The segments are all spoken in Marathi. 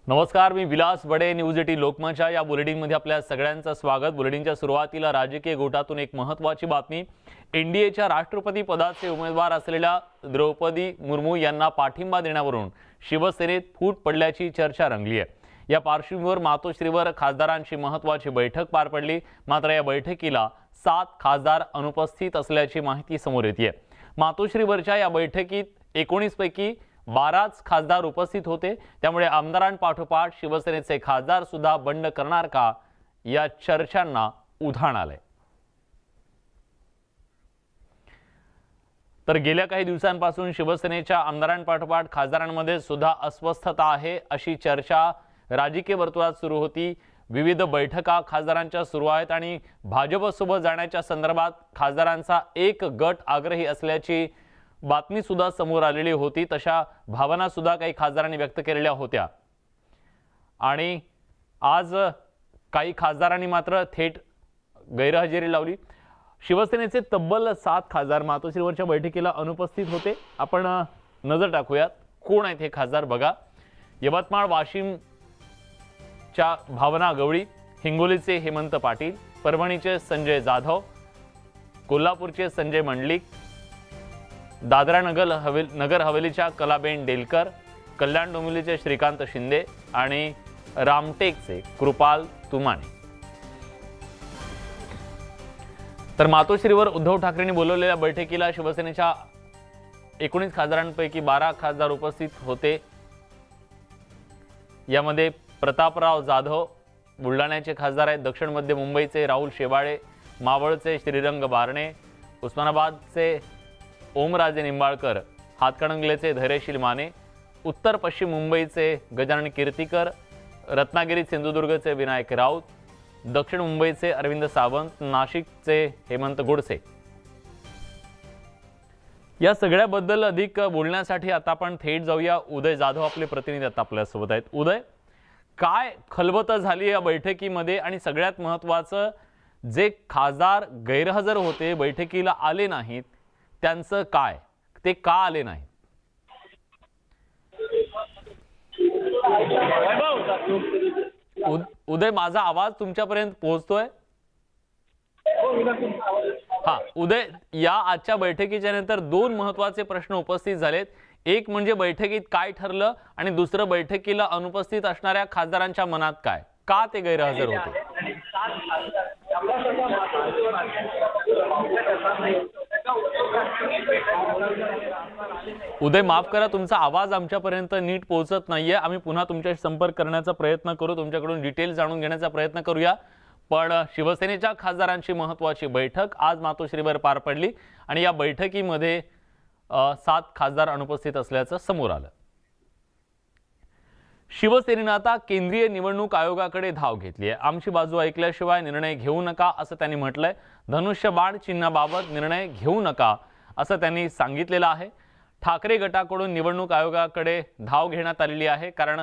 नमस्कार, मी विलास बडे. न्यूज 18 लोकमतच्या या बुलेटिनमध्ये आपल्या सगळ्यांचं स्वागत. बुलेटिनच्या सुरुवातीला राजकीय गोटातून एक महत्त्वाची बातमी. एनडीएच्या राष्ट्रपती पदाचे उमेदवार असलेल्या द्रौपदी मुर्मू यांना पाठिंबा देण्यावरून शिवसेनेत फूट पडल्याची चर्चा रंगली आहे. या पार्श्वभूमीवर मातोश्रीवर खासदारांची महत्त्वाची बैठक पार पडली. मात्र या बैठकीला 7 खासदार अनुपस्थित असल्याची माहिती समोर येते. मातोश्रीवरच्या या बैठकीत 19 पैकी 12च खासदार उपस्थित होते. त्यामुळे आमदारांपाठोपाठ शिवसेनेचे खासदार सुद्धा बंड करणार का या चर्चांना उधाण आलंय. तर गेल्या काही दिवसांपासून शिवसेनेच्या आमदारांपाठोपाठ खासदारांमध्ये सुद्धा अस्वस्थता आहे अशी चर्चा राजकीय वर्तुळात सुरू होती. विविध बैठका खासदारांच्या सुरू आहेत आणि भाजपसोबत जाण्याच्या संदर्भात खासदारांचा एक गट आग्रही असल्याची बातमी सुद्धा समोर आलेली होती. तशा भावना सुद्धा काही खासदारांनी व्यक्त केलेल्या होत्या आणि आज काही खासदारांनी मात्र थेट गैरहजेरी लावली. शिवसेनेचे तब्बल 7 खासदार मातोश्रीवरच्या बैठकीला अनुपस्थित होते. आपण नजर टाकूयात कोण आहेत हे खासदार. बघा, यवतमाळ वाशिमच्या भावना गवळी, हिंगोलीचे हेमंत पाटील, परभणीचे संजय जाधव, कोल्हापूरचे संजय मंडलिक, दादरा नगर हवेलीच्या कलाबेन डेलकर, कल्याण डोंबिवलीचे श्रीकांत शिंदे आणि रामटेकचे कृपाल तुमाने. तर मातोश्रीवर उद्धव ठाकरेंनी बोलवलेल्या बैठकीला शिवसेनेच्या 19 खासदारांपैकी 12 खासदार उपस्थित होते. यामध्ये प्रतापराव जाधव बुलढाण्याचे खासदार आहेत, दक्षिण मध्य मुंबईचे राहुल शेवाळे, मावळचे श्रीरंग बारणे, उस्मानाबादचे ओमराजे निंबाळकर, हातकणंगलेचे धैर्यशील माने, उत्तर पश्चिम मुंबईचे गजानन कीर्तीकर, रत्नागिरी सिंधुदुर्गचे विनायक राऊत, दक्षिण मुंबईचे अरविंद सावंत, नाशिकचे हेमंत गोडसे. या सगळ्याबद्दल अधिक बोलण्यासाठी आता आपण थेट जाऊया. उदय जाधव आपले प्रतिनिधी आता आपल्यासोबत आहेत. उदय, काय खलबत झाली या बैठकीमध्ये आणि सगळ्यात महत्त्वाचं, जे खासदार गैरहजर होते, बैठकीला आले नाहीत, त्यांचं काय, ते का आले नाही? उदय, माझा आवाज तुमच्यापर्यंत पोहोचतोय? हा उदय, या आजच्या बैठकीच्या नंतर 2 महत्त्वाचे प्रश्न उपस्थित झालेत. एक म्हणजे बैठकीत काय ठरलं आणि दुसरं बैठकीला अनुपस्थित असणाऱ्या खासदारांच्या मनात काय, का ते गैरहजर होते? उदय, माफ करा, तुमचा आवाज आमच्यापर्यंत नीट पोहोचत नाहीये. आम्ही पुन्हा तुमच्याशी संपर्क करण्याचा प्रयत्न करू, तुमच्याकडून डिटेल जाणून घेण्याचा प्रयत्न करूया. पण शिवसेनेच्या खासदारांची महत्त्वाची बैठक आज मातोश्रीवर पार पडली आणि या बैठकीमध्ये 7 खासदार अनुपस्थित असल्याचं समोर आलं. शिवसेनेनं आता केंद्रीय निवडणूक आयोगाकडे धाव घेतली आहे. आमची बाजू ऐकल्याशिवाय निर्णय घेऊ नका असं त्यांनी म्हटलंय. धनुष्यबाण चिन्हाबाबत निर्णय घेऊ नका असं त्यांनी सांगितलेलं आहे. ठाकरे गटाकडून निवडणूक आयोगाकडे धाव घेण्यात आलेली आहे, कारण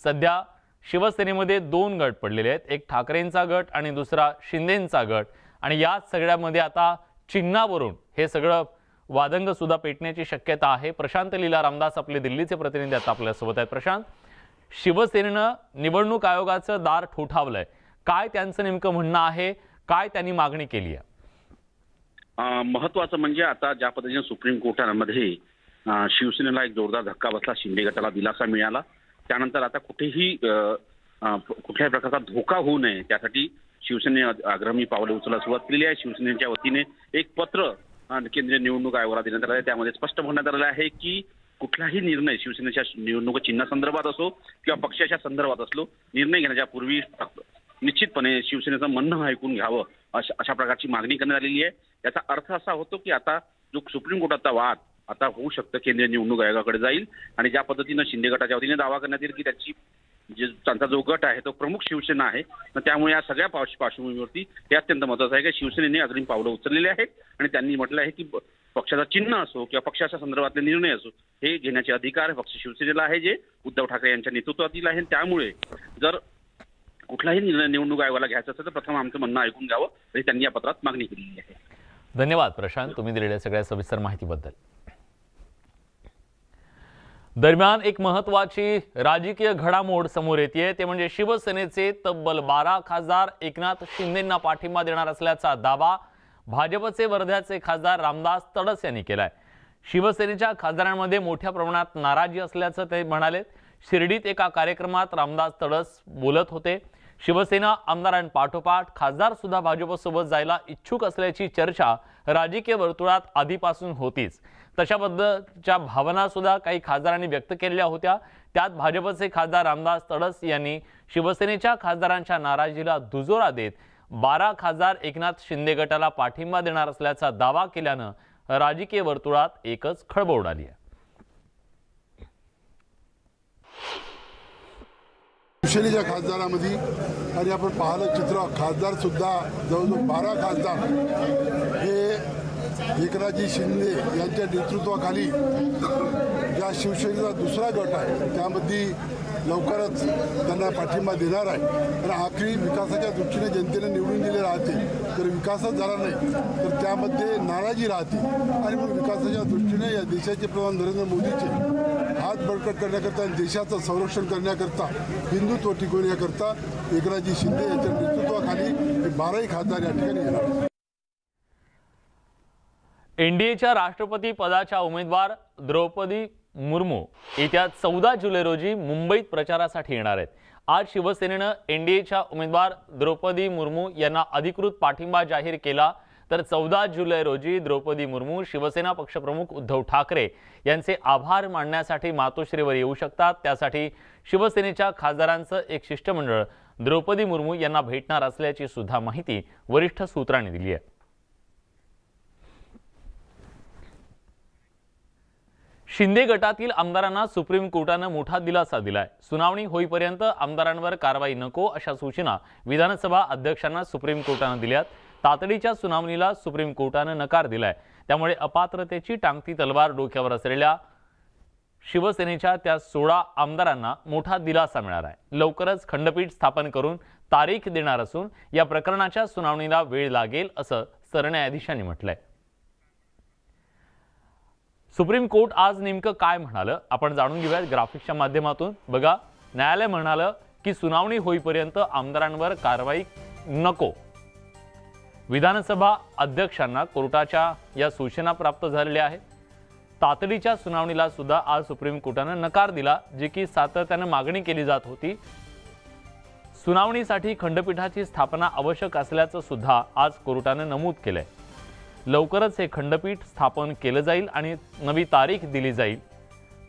सध्या शिवसेनेमध्ये 2 गट पडलेले आहेत. एक ठाकरेंचा गट आणि दुसरा शिंदेंचा गट. आणि या सगळ्यामध्ये आता चिन्हावरून हे सगळं वादंग सुद्धा पेटण्याची शक्यता आहे. प्रशांत लीला रामदास आपले दिल्लीचे प्रतिनिधी आता आपल्यासोबत आहेत. प्रशांत, शिवसेनेनं निवडणूक आयोगाचं दार ठोठावलंय, काय त्यांचं नेमकं म्हणणं आहे, काय त्यांनी मागणी केली आहे? महत्वाचं म्हणजे आता ज्या पद्धतीने सुप्रीम कोर्टामध्ये शिवसेनेला एक जोरदार धक्का बसला, शिंदे गटाला दिलासा मिळाला, त्यानंतर आता कुठल्याही प्रकारचा धोका होऊ नये त्यासाठी शिवसेनेने आग्रही पावले उचलायला सुरुवात केलेली आहे. शिवसेनेच्या वतीने एक पत्र केंद्रीय निवडणूक आयोगाला देण्यात आलं आहे. त्यामध्ये स्पष्ट म्हणण्यात आलेलं आहे की कुठलाही निर्णय शिवसेनेच्या निवडणूक चिन्हासंदर्भात असो किंवा पक्षाच्या संदर्भात असलो, निर्णय घेण्याच्या पूर्वी निश्चितपणे शिवसेनेचं म्हणणं ऐकून घ्यावं अशा प्रकारची मागणी करण्यात आलेली आहे. याचा अर्थ असा होतो की आता जो सुप्रीम कोर्टाचा वाद आता होऊ शकतं केंद्रीय निवडणूक आयोगाकडे जाईल आणि ज्या पद्धतीनं शिंदे गटाच्या वतीने दावा करण्यात येईल की त्यांचा जो गट आहे तो प्रमुख शिवसेना आहे, त्यामुळे या सगळ्या पार्श्वभूमीवरती हे अत्यंत महत्त्वाचं आहे की शिवसेनेने अग्रिम पावलं उचललेली आहेत आणि त्यांनी म्हटलं आहे की पक्षाचा चिन्ह असो किंवा पक्षाच्या संदर्भातले निर्णय असो हे घेण्याचे अधिकार पक्ष शिवसेनेला आहे, जे उद्धव ठाकरे यांच्या नेतृत्वातील आहे. त्यामुळे जर कुठलाही निर्णय निवडणूक आयोगाला घ्यायचा असेल तर प्रथम आमचं म्हणणं ऐकून घ्यावं, तरी त्यांनी या पत्रात मागणी केलेली आहे. धन्यवाद प्रशांत, तुम्ही दिलेल्या सगळ्या सविस्तर माहितीबद्दल. दरम्यान एक महत्त्वाची राजकीय घडामोड समोर येते ते म्हणजे शिवसेनेचे तब्बल 12 खासदार एकनाथ शिंदेंना पाठिंबा देणार असल्याचा दावा भाजपचे वर्ध्याचे खासदार रामदास तडस यांनी केलाय। शिवसेनेच्या खासदारांमध्ये मोठ्या प्रमाणात नाराजी असल्याचं ते म्हणाले। शिर्डीत एका कार्यक्रमात रामदास तडस बोलत होते। शिवसेना आमदारांपाठोपाठ खासदार सुद्धा भाजपसोबत जायला इच्छुक असल्याची चर्चा राजकीय वर्तुळात आधीपासून होतीच। तशाबद्दलच्या भावना सुद्धा काही खासदारांनी व्यक्त केलेल्या होत्या। त्यात भाजपचे खासदार रामदास तडस यांनी शिवसेनेच्या खासदारांच्या नाराजीला दुजोरा देत 12 खासदार एकनाथ शिंदे गटाला पाठिंबा देणार असल्याचा दावा केल्यानं राजकीय वर्तुळात एकच खळबळ उडाली आहे। शिवसेनेच्या खासदारांमध्ये आणि आपण पाहिलं चित्र खासदार सुद्धा जवळजवळ 12 खासदार हे एकनाथजी शिंदे यांच्या नेतृत्वाखाली ज्या शिवसेनेचा दुसरा गट आहे त्यामध्ये लवकरच त्यांना पाठिंबा देणार आहे। आणि आखरी विकासाच्या दृष्टीने जनतेने निवडून दिले राहते तर विकासच झाला नाही तर त्यामध्ये नाराजी राहते आणि म्हणून विकासाच्या दृष्टीने या देशाचे प्रधान नरेंद्र मोदीचे हात बळकट करण्याकरता आणि देशाचं संरक्षण करण्याकरता हिंदुत्व टिकवण्याकरता एकनाथजी शिंदे यांच्या नेतृत्वाखाली हे 12 खासदार या ठिकाणी येणार। एनडीएच्या राष्ट्रपती पदाच्या उमेदवार द्रौपदी मुर्मू येत्या 14 जुलै रोजी मुंबईत प्रचारासाठी येणार आहेत। आज शिवसेनेनं एनडीएच्या उमेदवार द्रौपदी मुर्मू यांना अधिकृत पाठिंबा जाहीर केला तर 14 जुलै रोजी द्रौपदी मुर्मू शिवसेना पक्षप्रमुख उद्धव ठाकरे यांचे आभार मानण्यासाठी मातोश्रीवर येऊ शकतात। त्यासाठी शिवसेनेच्या खासदारांचं एक शिष्टमंडळ द्रौपदी मुर्मू यांना भेटणार असल्याची सुद्धा माहिती वरिष्ठ सूत्रांनी दिली आहे। शिंदे गटातील आमदारांना सुप्रीम कोर्टाने मोठा दिलासा दिलाय। सुनावणी होईपर्यंत आमदारांवर कारवाई नको अशा सूचना विधानसभा अध्यक्षांना सुप्रीम कोर्टाने दिल्यात। तातडीच्या सुनावणीला सुप्रीम कोर्टाने नकार दिलाय। त्यामुळे अपात्रतेची टांगती तलवार डोक्यावर असलेल्या शिवसेनेच्या त्या 16 आमदारांना मोठा दिलासा मिळाला आहे। लवकरच खंडपीठ स्थापन करून तारीख देणार असून या प्रकरणाच्या सुनावणीला वेळ लागेल असं सरन्यायाधीशांनी म्हटलंय। सुप्रीम कोर्ट आज नेमकं काय म्हणालं आपण जाणून घेऊयात ग्राफिक्सच्या माध्यमातून। बघा, न्यायालय म्हणालं की सुनावणी होईपर्यंत आमदारांवर कारवाई नको। विधानसभा अध्यक्षांना कोर्टाच्या या सूचना प्राप्त झालेल्या आहेत। तातडीच्या सुनावणीला सुद्धा आज सुप्रीम कोर्टाने नकार दिला, जी की सातत्याने मागणी केली जात होती। सुनावणीसाठी खंडपीठाची स्थापना आवश्यक असल्याचं सुद्धा आज कोर्टाने नमूद केलंय। लवकरच हे खंडपीठ स्थापन केलं जाईल आणि नवी तारीख दिली जाईल।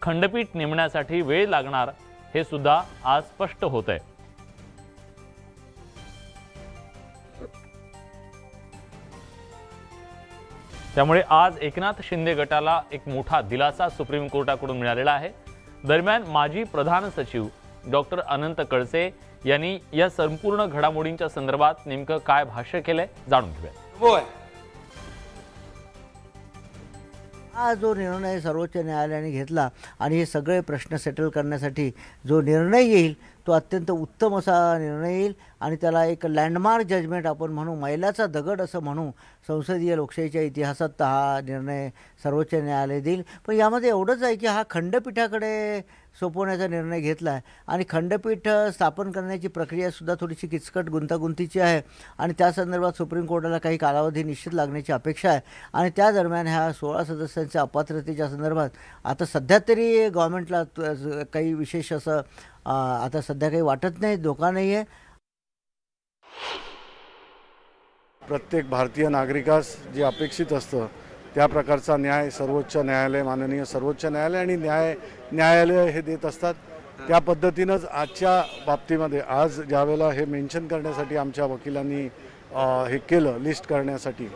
खंडपीठ नेमण्यासाठी वेळ लागणार हे सुद्धा आज स्पष्ट होतंय। त्यामुळे आज एकनाथ शिंदे गटाला एक मोठा दिलासा सुप्रीम कोर्टाकडून मिळालेला आहे। दरम्यान माजी प्रधान सचिव डॉक्टर अनंत कळसे यांनी या संपूर्ण घडामोडींच्या संदर्भात नेमकं काय भाष्य केलंय जाणून घेऊया। हा जो निर्णय सर्वोच्च न्यायालयाने घेतला आणि हे सगळे प्रश्न सेटल करण्यासाठी जो निर्णय येईल तो अत्यंत उत्तम असा निर्णय येईल आणि त्याला एक लँडमार्क जजमेंट आपण म्हणू, मैलाचा दगड असं म्हणू संसदीय लोकशाहीच्या इतिहासात हा निर्णय सर्वोच्च न्यायालय देईल। पण यामध्ये एवढंच आहे की हा खंडपीठाकडे सोपवण्याचा निर्णय घेतला आहे आणि खंडपीठ स्थापन करण्याची प्रक्रियासुद्धा थोडीशी किचकट गुंतागुंतीची आहे आणि त्या संदर्भात सुप्रीम कोर्टाला काही कालावधी निश्चित लागण्याची अपेक्षा आहे आणि त्या दरम्यान ह्या 16 सदस्यांच्या अपात्रतेच्या संदर्भात आता सध्या तरी गव्हर्नमेंटला काही विशेष असं आता सध्या काही वाटत नाही, धोका नाही आहे। प्रत्येक भारतीय नागरिकास जे अपेक्षित असतं त्या प्रकारचा न्याय सर्वोच्च न्यायालय, माननीय सर्वोच्च न्यायालय आणि न्यायालय हे देत असतात। त्या पद्धतीनंच आजच्या बाबतीमध्ये आज ज्यावेळेला हे मेन्शन करण्यासाठी आमच्या वकिलांनी हे केलं लिस्ट करण्यासाठी,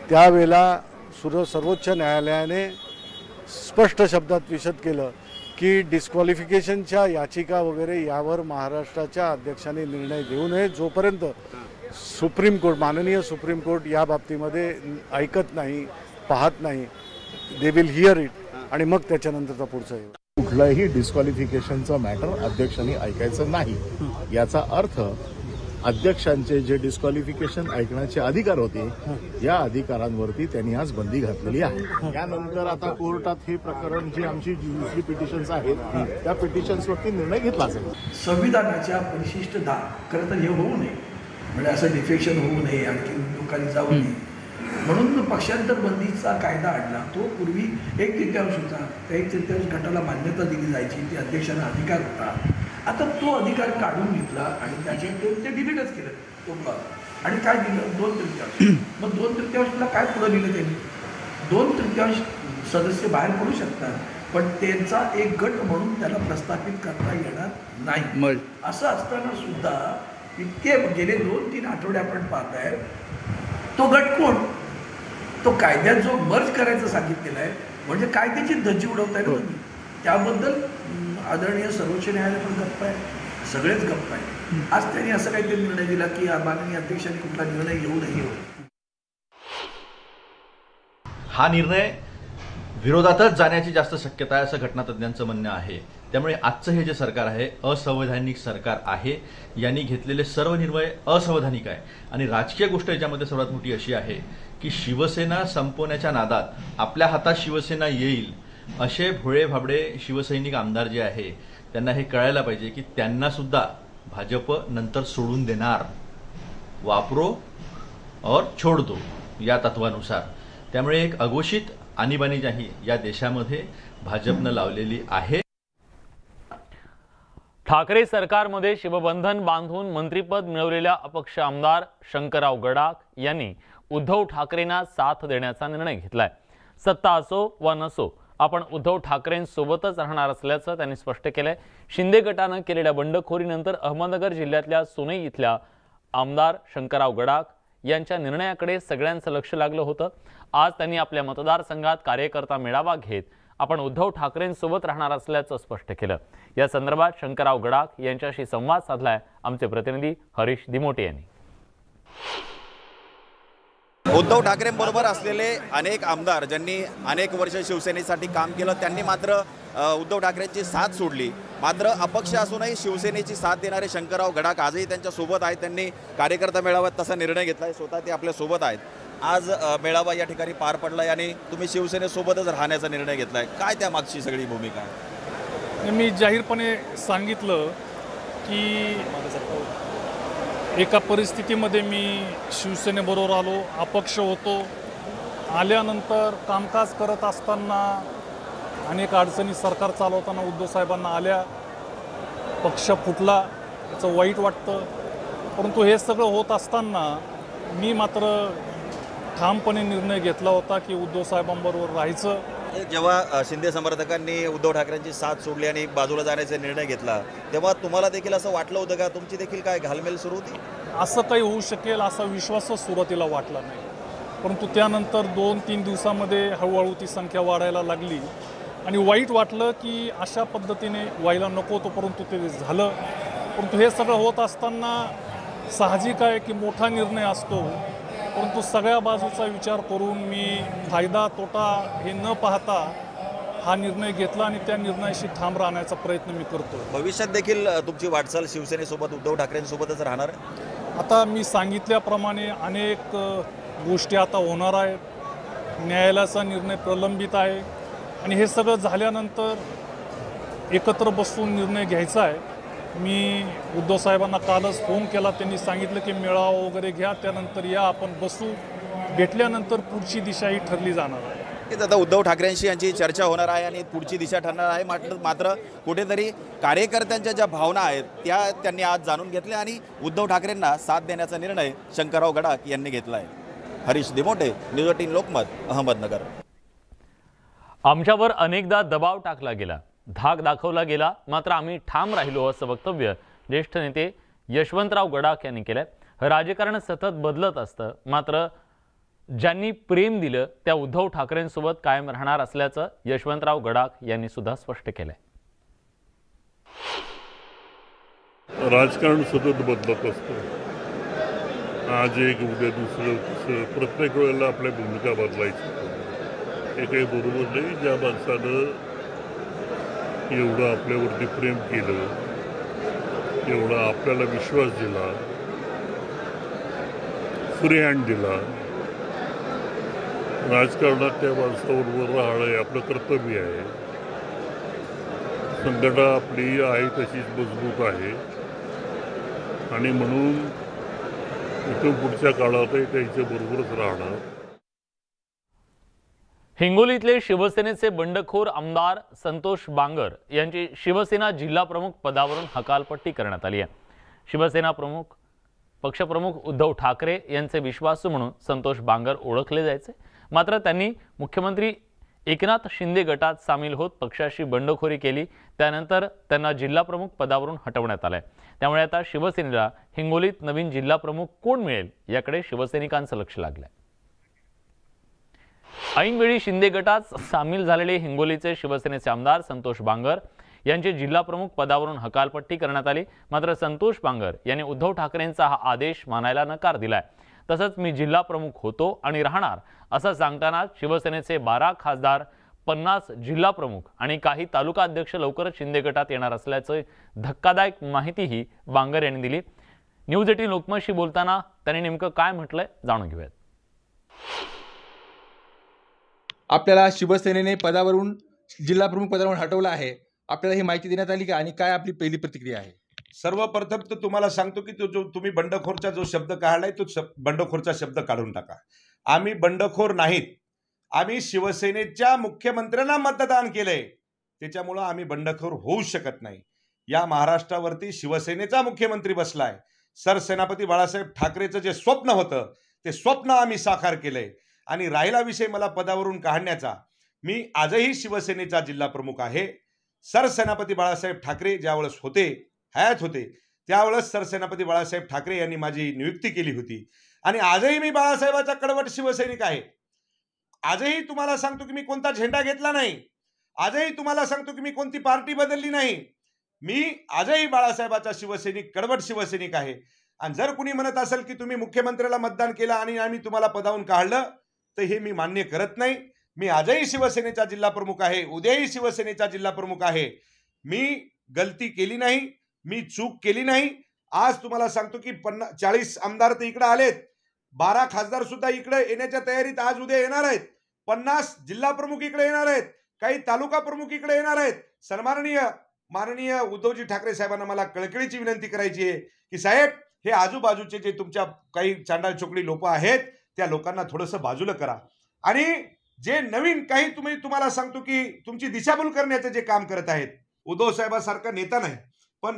त्यावेळेला सर्वोच्च न्यायालयाने स्पष्ट शब्दात विशद केलं की डिस्क्वालिफिकेशनच्या याचिका वगैरे यावर महाराष्ट्राच्या अध्यक्षांनी निर्णय घेऊ नये जोपर्यंत सुप्रीम कोर्ट, माननीय सुप्रीम कोर्ट या बाबतीमध्ये ऐकत नाही, पाहत नाही। दे विल हिअर इट आणि मग त्याच्यानंतरचा पुढचा येईल। कुठलाही डिस्क्वालिफिकेशनचा मॅटर अध्यक्षांनी ऐकायचं नाही याचा अर्थ अध्यक्षांचे जे डिस्क्वालिफिकेशन ऐकण्याचे अधिकार होते या अधिकारांवरती त्यांनी आज बंदी घातलेली आहे। यानंतर आता कोर्टात हे प्रकरण जे आमची दुसरी पिटिशन्स आहेत त्या पिटिशन्सवरती निर्णय घेतला जाईल। संविधानाच्या परिशिष्ट 10 खरं तर हे होऊ नये, म्हणजे असं डिफेक्शन होऊ नये, आणखी लोकांनी जाऊ नये म्हणून पक्षांतर बंदीचा कायदा आणला। तो पूर्वी 1/3 होता, त्या 1/3 गटाला मान्यता दिली जायची, ती अध्यक्षांना अधिकार होता। आता तो अधिकार काढून घेतला आणि त्याच्यात ते डिलीटच केलं तो ब्लॉक आणि काय दिलं 2/3। मग 2/3ला काय पुढं दिलं त्यांनी? 2/3 सदस्य बाहेर पडू शकतात, पण त्यांचा एक गट म्हणून त्याला प्रस्थापित करता येणार नाही। असं असताना सुद्धा इतके गेले 2-3 आठवडे आपण पाहताय तो गट कोण? तो कायद्यात जो मर्ज करायचं सांगितलेलं आहे, म्हणजे कायद्याची धज्जी उडवताय ना तुम्ही। त्याबद्दल आदरणीय सर्वोच्च न्यायालय पण गप्प आहे, सगळेच गप्प आहे। आज त्यांनी असं काहीतरी निर्णय दिला की माननीय अध्यक्षांनी कुठला निर्णय घेऊ नये। हा निर्णय विरोधातच जाण्याची जास्त शक्यता आहे असं घटनातज्ञांचं म्हणणं आहे। त्यामुळे आजचं हे जे सरकार आहे असंवैधानिक सरकार आहे। यांनी घेतलेले सर्व निर्णय असंवैधानिक आहे आणि राजकीय गोष्ट याच्यामध्ये सर्वात मोठी अशी आहे की शिवसेना संपवण्याच्या नादात आपल्या हातात शिवसेना येईल असे भोळे भाबडे शिवसैनिक आमदार जे आहे त्यांना हे कळायला पाहिजे की त्यांना सुद्धा भाजप नंतर सोडून देणार, वापरो और छोड़ दो या तत्वानुसार। त्यामुळे एक अघोषित आणीबाणी जी या देशामध्ये भाजपनं लावलेली आहे। ठाकरे सरकारमध्ये शिवबंधन बांधून मंत्रिपद मिळवलेल्या अपक्ष आमदार शंकरराव गडाख यांनी उद्धव ठाकरेंना साथ देण्याचा निर्णय घेतलाय। सत्ता असो वा नसो आपण उद्धव ठाकरेंसोबतच राहणार असल्याचं त्यांनी स्पष्ट केलंय। शिंदे गटानं केलेल्या बंडखोरीनंतर अहमदनगर जिल्ह्यातल्या सोनई इथल्या आमदार शंकरराव गडाख यांच्या निर्णयाकडे सगळ्यांचं लक्ष लागलं होतं। आज त्यांनी आपल्या मतदारसंघात कार्यकर्ता मेळावा घेत आपण उद्धव ठाकरेंसोबत राहणार असल्याचं स्पष्ट केलं। या संदर्भात शंकरराव गडाख यांच्याशी संवाद साधलाय आमचे प्रतिनिधी हरीश दिमोटे यांनी। उद्धव ठाकरेंबरोबर असलेले अनेक आमदार ज्यांनी अनेक वर्ष शिवसेनेसाठी काम केलं त्यांनी मात्र उद्धव ठाकरेंची साथ सोडली। मात्र अपक्ष असूनही शिवसेनेची साथ देणारे शंकरराव गडाख आजही त्यांच्या सोबत आहेत। त्यांनी कार्यकर्ता मेळाव्यात तसा निर्णय घेतलाय, स्वतः ते आपल्या सोबत आहेत। आज मेळावा या ठिकाणी पार पडलाय आणि तुम्ही शिवसेनेसोबतच राहण्याचा निर्णय घेतलाय, काय त्या मागची सगळी भूमिका आहे? मी जाहीरपणे सांगितलं की एका परिस्थितीमध्ये मी शिवसेनेबरोबर आलो, अपक्ष होतो। आल्यानंतर कामकाज करत असताना अनेक अडचणी सरकार चालवताना उद्धव साहेबांना आल्या, पक्ष फुटला, याचं वाईट वाटतं। परंतु हे सगळं होत असताना मी मात्र ठामपणे निर्णय घेतला होता की उद्धव साहेबांबरोबर राहायचं। जेव्हा शिंदे समर्थकांनी उद्धव ठाकरेंची साथ सोडली आणि बाजूला जाण्याचा निर्णय घेतला तेव्हा तुम्हाला देखील असं वाटलं होतं का? तुमची देखील काय घालमेल सुरू होती? असं काही होऊ शकेल असा विश्वासच सुरुवातीला वाटला नाही, परंतु त्यानंतर 2-3 दिवसामध्ये हळूहळू ती संख्या वाढायला लागली आणि वाईट वाटलं की अशा पद्धतीने व्हायला नको होतं, परंतु ते झालं। परंतु हे सगळं होत असताना साहजिक आहे की मोठा निर्णय असतो, परंतु सगळ्या बाजूचा विचार करून मी फायदा तोटा हे न पाहता हा निर्णय घेतला आणि त्या निर्णयाशी ठाम राहण्याचा प्रयत्न मी करतो। भविष्यात देखील तुमची वाटचाल शिवसेनेसोबत उद्धव ठाकरेंसोबतच राहणार आहे? आता मी सांगितल्याप्रमाणे अनेक गोष्टी आता होणार आहेत। न्यायालयाचा निर्णय प्रलंबित आहे आणि हे सगळं झाल्यानंतर एकत्र बसून निर्णय घ्यायचा आहे। मी उद्धव साहेबांना कालच फोन केला, त्यांनी सांगितलं की मेळावा वगैरे घ्या, त्यानंतर या आपण बसू, भेटल्यानंतर पुढची दिशा ही ठरली जाणार आहे। आता उद्धव ठाकरेंशी यांची चर्चा होणार आहे आणि पुढची दिशा ठरणार आहे। मात्र कुठेतरी कार्यकर्त्यांच्या ज्या भावना आहेत त्या त्यांनी आज जाणून घेतल्या आणि उद्धव ठाकरेंना साथ देण्याचा निर्णय शंकरराव गडाख यांनी घेतला आहे। हरीश दिमोटे, न्यूज 18 लोकमत, अहमदनगर। आमच्यावर अनेकदा दबाव टाकला गेला, धाक दाखवला गेला, मात्र आम्ही ठाम राहिलो असं वक्तव्य ज्येष्ठ नेते यशवंतराव गडाख यांनी केलंय। राजकारण सतत बदलत असतं, मात्र ज्यांनी प्रेम दिलं त्या उद्धव ठाकरेंसोबत कायम राहणार असल्याचं यशवंतराव गडाख यांनी सुद्धा स्पष्ट केलंय। राजकारण सतत बदलत असतं, आज एक उद्या दुसरं, प्रत्येक वेळेला आपल्या भूमिका बदलायची। हे काही बरोबर नाही। ज्या माणसानं एवढं आपल्यावरती प्रेम केलं, एवढा आपल्याला विश्वास दिला, फ्री हँड दिला. राजकारणात त्या माणसाबरोबर राहणं हे आपलं कर्तव्य आहे. संघटना आपली आहे तशीच मजबूत आहे आणि म्हणून इथून पुढच्या काळातही त्यांच्याबरोबरच राहणार. हिंगोलीतले शिवसेनेचे बंडखोर आमदार संतोष बांगर यांची शिवसेना जिल्हा प्रमुख पदावरून हकालपट्टी करण्यात आली आहे. शिवसेना प्रमुख पक्षप्रमुख उद्धव ठाकरे यांचे विश्वासू म्हणून संतोष बांगर ओळखले जायचे. मात्र त्यांनी मुख्यमंत्री एकनाथ शिंदे गटात सामील होत पक्षाशी बंडखोरी केली. त्यानंतर त्यांना जिल्हा प्रमुख पदावरून हटवण्यात आले. त्यामुळे आता शिवसेनेला हिंगोलीत नवीन जिल्हा प्रमुख कोण मिळेल याकडे शिवसैनिकांचं लक्ष लागलंय. ऐनवेळी शिंदे गटात सामील झालेले हिंगोलीचे शिवसेनेचे आमदार संतोष बांगर यांची जिल्हा प्रमुख पदावरून हकालपट्टी करण्यात आली. मात्र संतोष बांगर यांनी उद्धव ठाकरेंचा हा आदेश मानायला नकार दिलाय. तसंच मी जिल्हा प्रमुख होतो आणि राहणार असं सांगताना शिवसेनेचे 12 खासदार, 50 जिल्हा प्रमुख आणि काही तालुका अध्यक्ष लवकरच शिंदे गटात येणार असल्याचं धक्कादायक माहितीही बांगर यांनी दिली. न्यूज 18 लोकमतशी बोलताना त्यांनी नेमकं काय म्हटलंय जाणून घेऊयात. आपल्याला शिवसेनेने पदावरून जिल्हा प्रमुख पदावरून हटवलं आहे. आपल्याला ही माहिती देण्यात आली का आणि काय आपली पहिली प्रतिक्रिया आहे? सर्वप्रथम तर तुम्हाला सांगतो की तो जो तुम्ही बंडखोरचा जो शब्द काढलाय तो बंडखोरचा शब्द काढून टाका. आम्ही बंडखोर नाहीत. आम्ही शिवसेनेच्या मुख्यमंत्र्यांना मतदान केलंय, त्याच्यामुळं आम्ही बंडखोर होऊ शकत नाही. या महाराष्ट्रावरती शिवसेनेचा मुख्यमंत्री बसलाय. सरसेनापती बाळासाहेब ठाकरेचं जे स्वप्न होतं ते स्वप्न आम्ही साकार केलंय. आणि राहिला विषय मला पदावरून काढण्याचा, मी आजही शिवसेनेचा जिल्हा प्रमुख आहे. सरसेनापती बाळासाहेब ठाकरे ज्यावेळेस होते, हयात होते, त्यावेळेस सरसेनापती बाळासाहेब ठाकरे यांनी माझी नियुक्ती केली होती. आणि आजही मी बाळासाहेबाचा कडवट शिवसैनिक आहे. आजही तुम्हाला सांगतो की मी कोणता झेंडा घेतला नाही. आजही तुम्हाला सांगतो की मी कोणती पार्टी बदलली नाही. मी आजही बाळासाहेबाचा शिवसैनिक, कडवट शिवसैनिक आहे. आणि जर कुणी म्हणत असेल की तुम्ही मुख्यमंत्र्याला मतदान केलं आणि आम्ही तुम्हाला पदावरून काढलं, तर हे मी मान्य करत नाही. मी आजही शिवसेनेचा जिल्हा प्रमुख आहे, उद्याही शिवसेनेचा जिल्हा प्रमुख आहे. मी गलती केली नाही, मी चूक केली नाही. आज तुम्हाला सांगतो की 40 आमदार तर इकडे आलेत, 12 खासदार सुद्धा इकडे येण्याच्या तयारीत आज उद्या येणार आहेत. 50 जिल्हा प्रमुख इकडे येणार आहेत, काही तालुका प्रमुख इकडे येणार आहेत. सन्माननीय माननीय उद्धवजी ठाकरे साहेबांना मला कळकळीची विनंती करायची आहे की साहेब, हे आजूबाजूचे जे तुमच्या काही चांडाळ चोकडी लोक आहेत त्या लोकांना थोडंसं बाजूला करा. आणि जे नवीन काही तुम्हाला सांगतो की तुमची दिशाभूल करण्याचं जे काम करत आहेत, उद्धव साहेबांसारखा नेता नाही, पण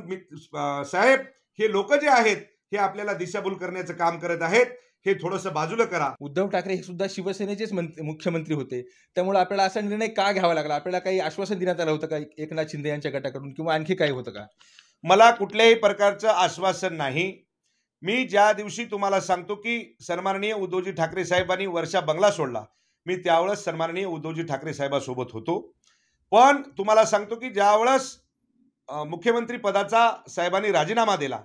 साहेब हे लोक जे आहेत हे आपल्याला दिशाभूल करण्याचं काम करत आहेत, हे थोडंसं बाजूला करा. उद्धव ठाकरे हे सुद्धा शिवसेनेचेच मुख्यमंत्री होते, त्यामुळे आपल्याला असा निर्णय का घ्यावा लागला? आपल्याला काही आश्वासन देण्यात आलं होतं का एकनाथ शिंदे यांच्या गटाकडून, किंवा आणखी काही होतं का? मला कुठल्याही प्रकारचं आश्वासन नाही. मी ज्या दिवशी तुम्हाला सांगतो की सन्माननीय उद्धवजी ठाकरे साहेबांनी वर्षा बंगला सोडला, मी त्यावेळेस सन्माननीय उद्धवजी ठाकरे साहेबांसोबत होतो. पण तुम्हाला सांगतो की ज्यावेळेस मुख्यमंत्री पदाचा साहेबांनी राजीनामा दिला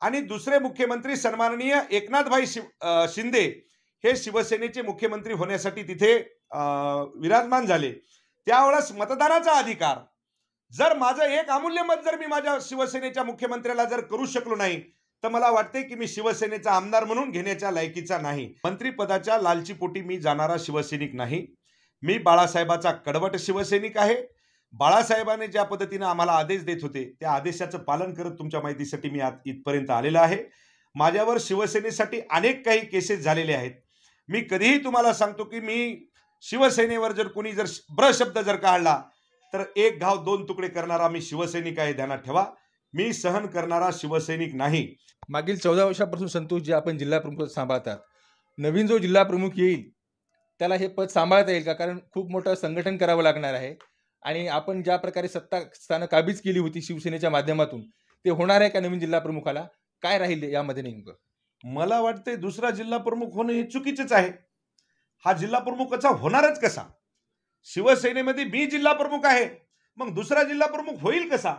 आणि दुसरे मुख्यमंत्री सन्माननीय एकनाथभाई शिंदे हे शिवसेनेचे मुख्यमंत्री होण्यासाठी तिथे विराजमान झाले, त्यावेळेस मतदानाचा अधिकार, जर माझं एक अमूल्य मत जर मी माझ्या शिवसेनेच्या मुख्यमंत्र्याला जर करू शकलो नाही, तर मला वाटते की मी शिवसेनेचा आमदार म्हणून घेण्याच्या लायकीचा नाही. मंत्रिपदाच्या लालचीपोटी मी जाणारा शिवसैनिक नाही. मी बाळासाहेबाचा कडवट शिवसैनिक आहे. बाळासाहेबांनी ज्या पद्धतीने आम्हाला आदेश देत होते त्या आदेशाचं पालन करत तुमच्या माहितीसाठी मी आज इथपर्यंत आलेलो आहे. माझ्यावर शिवसेनेसाठी अनेक काही केसेस झालेले आहेत. मी कधीही तुम्हाला सांगतो की मी शिवसेनेवर जर कोणी जर ब्रशब्द जर काढला तर एक घाव दोन तुकडे करणारा मी शिवसैनिक आहे, ध्यानात ठेवा. मी सहन करणारा शिवसैनिक नाही. मागील 14 वर्षापासून संतोष जे आपण जिल्हा प्रमुख सांभाळतात, नवीन जो जिल्हा प्रमुख येईल त्याला हे पद सांभाळता येईल का? कारण खूप मोठं संघटन करावं लागणार आहे आणि आपण ज्या प्रकारे सत्ता स्थानं काबीज केली होती शिवसेनेच्या माध्यमातून, ते होणार आहे का नवीन जिल्हा प्रमुखाला? काय राहील यामध्ये नेमकं? मला वाटते दुसरा जिल्हा प्रमुख होणं हे चुकीचंच आहे. हा जिल्हा प्रमुखाचा होणारच कसा? शिवसेनेमध्ये मी जिल्हा प्रमुख आहे, मग दुसरा जिल्हा प्रमुख होईल कसा?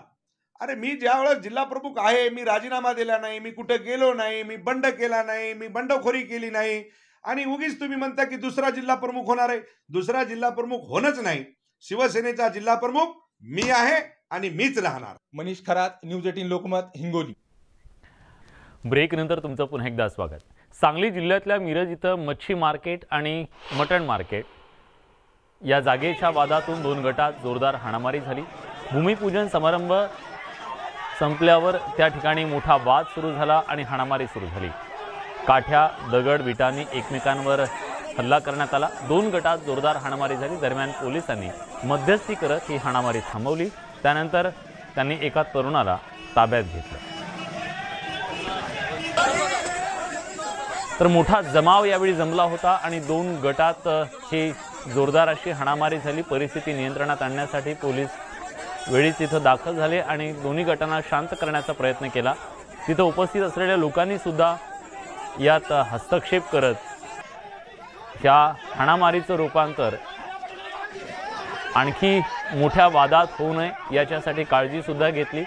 अरे मी ज्यावेळेस जिल्हा प्रमुख आहे, मी राजीनामा दिला नाही, मी कुठे गेलो नाही, मी बंड केला नाही, मी बंडखोरी केली नाही, आणि उगीच तुम्ही म्हणता की दुसरा जिल्हा प्रमुख होणार आहे. दुसरा जिल्हा प्रमुख होणच नाही. शिवसेनेचा जिल्हा प्रमुख मी आहे आणि मीच राहणार. मनीष खरात, न्यूज 18 लोकमत, हिंगोली. ब्रेक नंतर तुमचं पुन्हा एकदा स्वागत. सांगली जिल्ह्यातल्या मिरज इथं मच्छी मार्केट आणि मटण मार्केट या जागेच्या वादातून 2 गटात जोरदार हाणामारी झाली। भूमिपूजन समारंभ संपल्यावर त्या ठिकाणी मोठा वाद सुरू झाला आणि हाणामारी सुरू झाली। काठ्या, दगड, विटांनी एकमेकांवर हल्ला करण्यात आला। 2 गटात जोरदार हाणामारी झाली। दरम्यान पोलिसांनी मध्यस्थी करत ही हाणामारी थांबवली। त्यानंतर त्यांनी एका तरुणाला ताब्यात घेतलं। तर मोठा जमाव यावेळी जमला होता आणि 2 गटात ही जोरदार अशी हाणामारी झाली। परिस्थिती नियंत्रणात आणण्यासाठी पोलीस वेळीच तिथं दाखल झाले आणि दोन्ही गटांना शांत करण्याचा प्रयत्न केला। तिथं उपस्थित असलेल्या लोकांनी सुद्धा यात हस्तक्षेप करत ह्या हाणामारीचं रूपांतर आणखी मोठ्या वादात होऊ नये याच्यासाठी काळजी सुद्धा घेतली।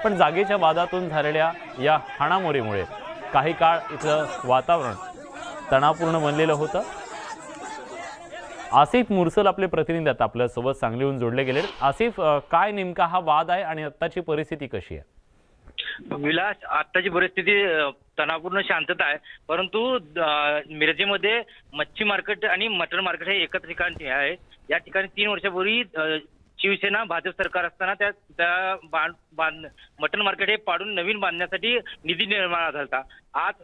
पण जागेच्या वादातून झालेल्या या हाणामारीमुळे काही काळ इथलं वातावरण तणावपूर्ण बनलेलं होतं। आसिफ मुरसल आपले प्रतिनिधी आता आपल्यासोबत सांगलीहून जोडले गेले। आसिफ, काय नेमका हा वाद आहे आणि आत्ताची परिस्थिती कशी आहे? विलास, आत्ताची परिस्थिती तणावपूर्ण शांतता आहे, परंतु मिरजेमध्ये मच्छी मार्केट आणि मटण मार्केट हे एकच ठिकाणी आहे। या ठिकाणी 3 वर्षापूर्वी शिवसेना भाजप सरकार असताना त्या मटण मार्केट हे पाडून नवीन बांधण्यासाठी निधी निर्माण झाला। आज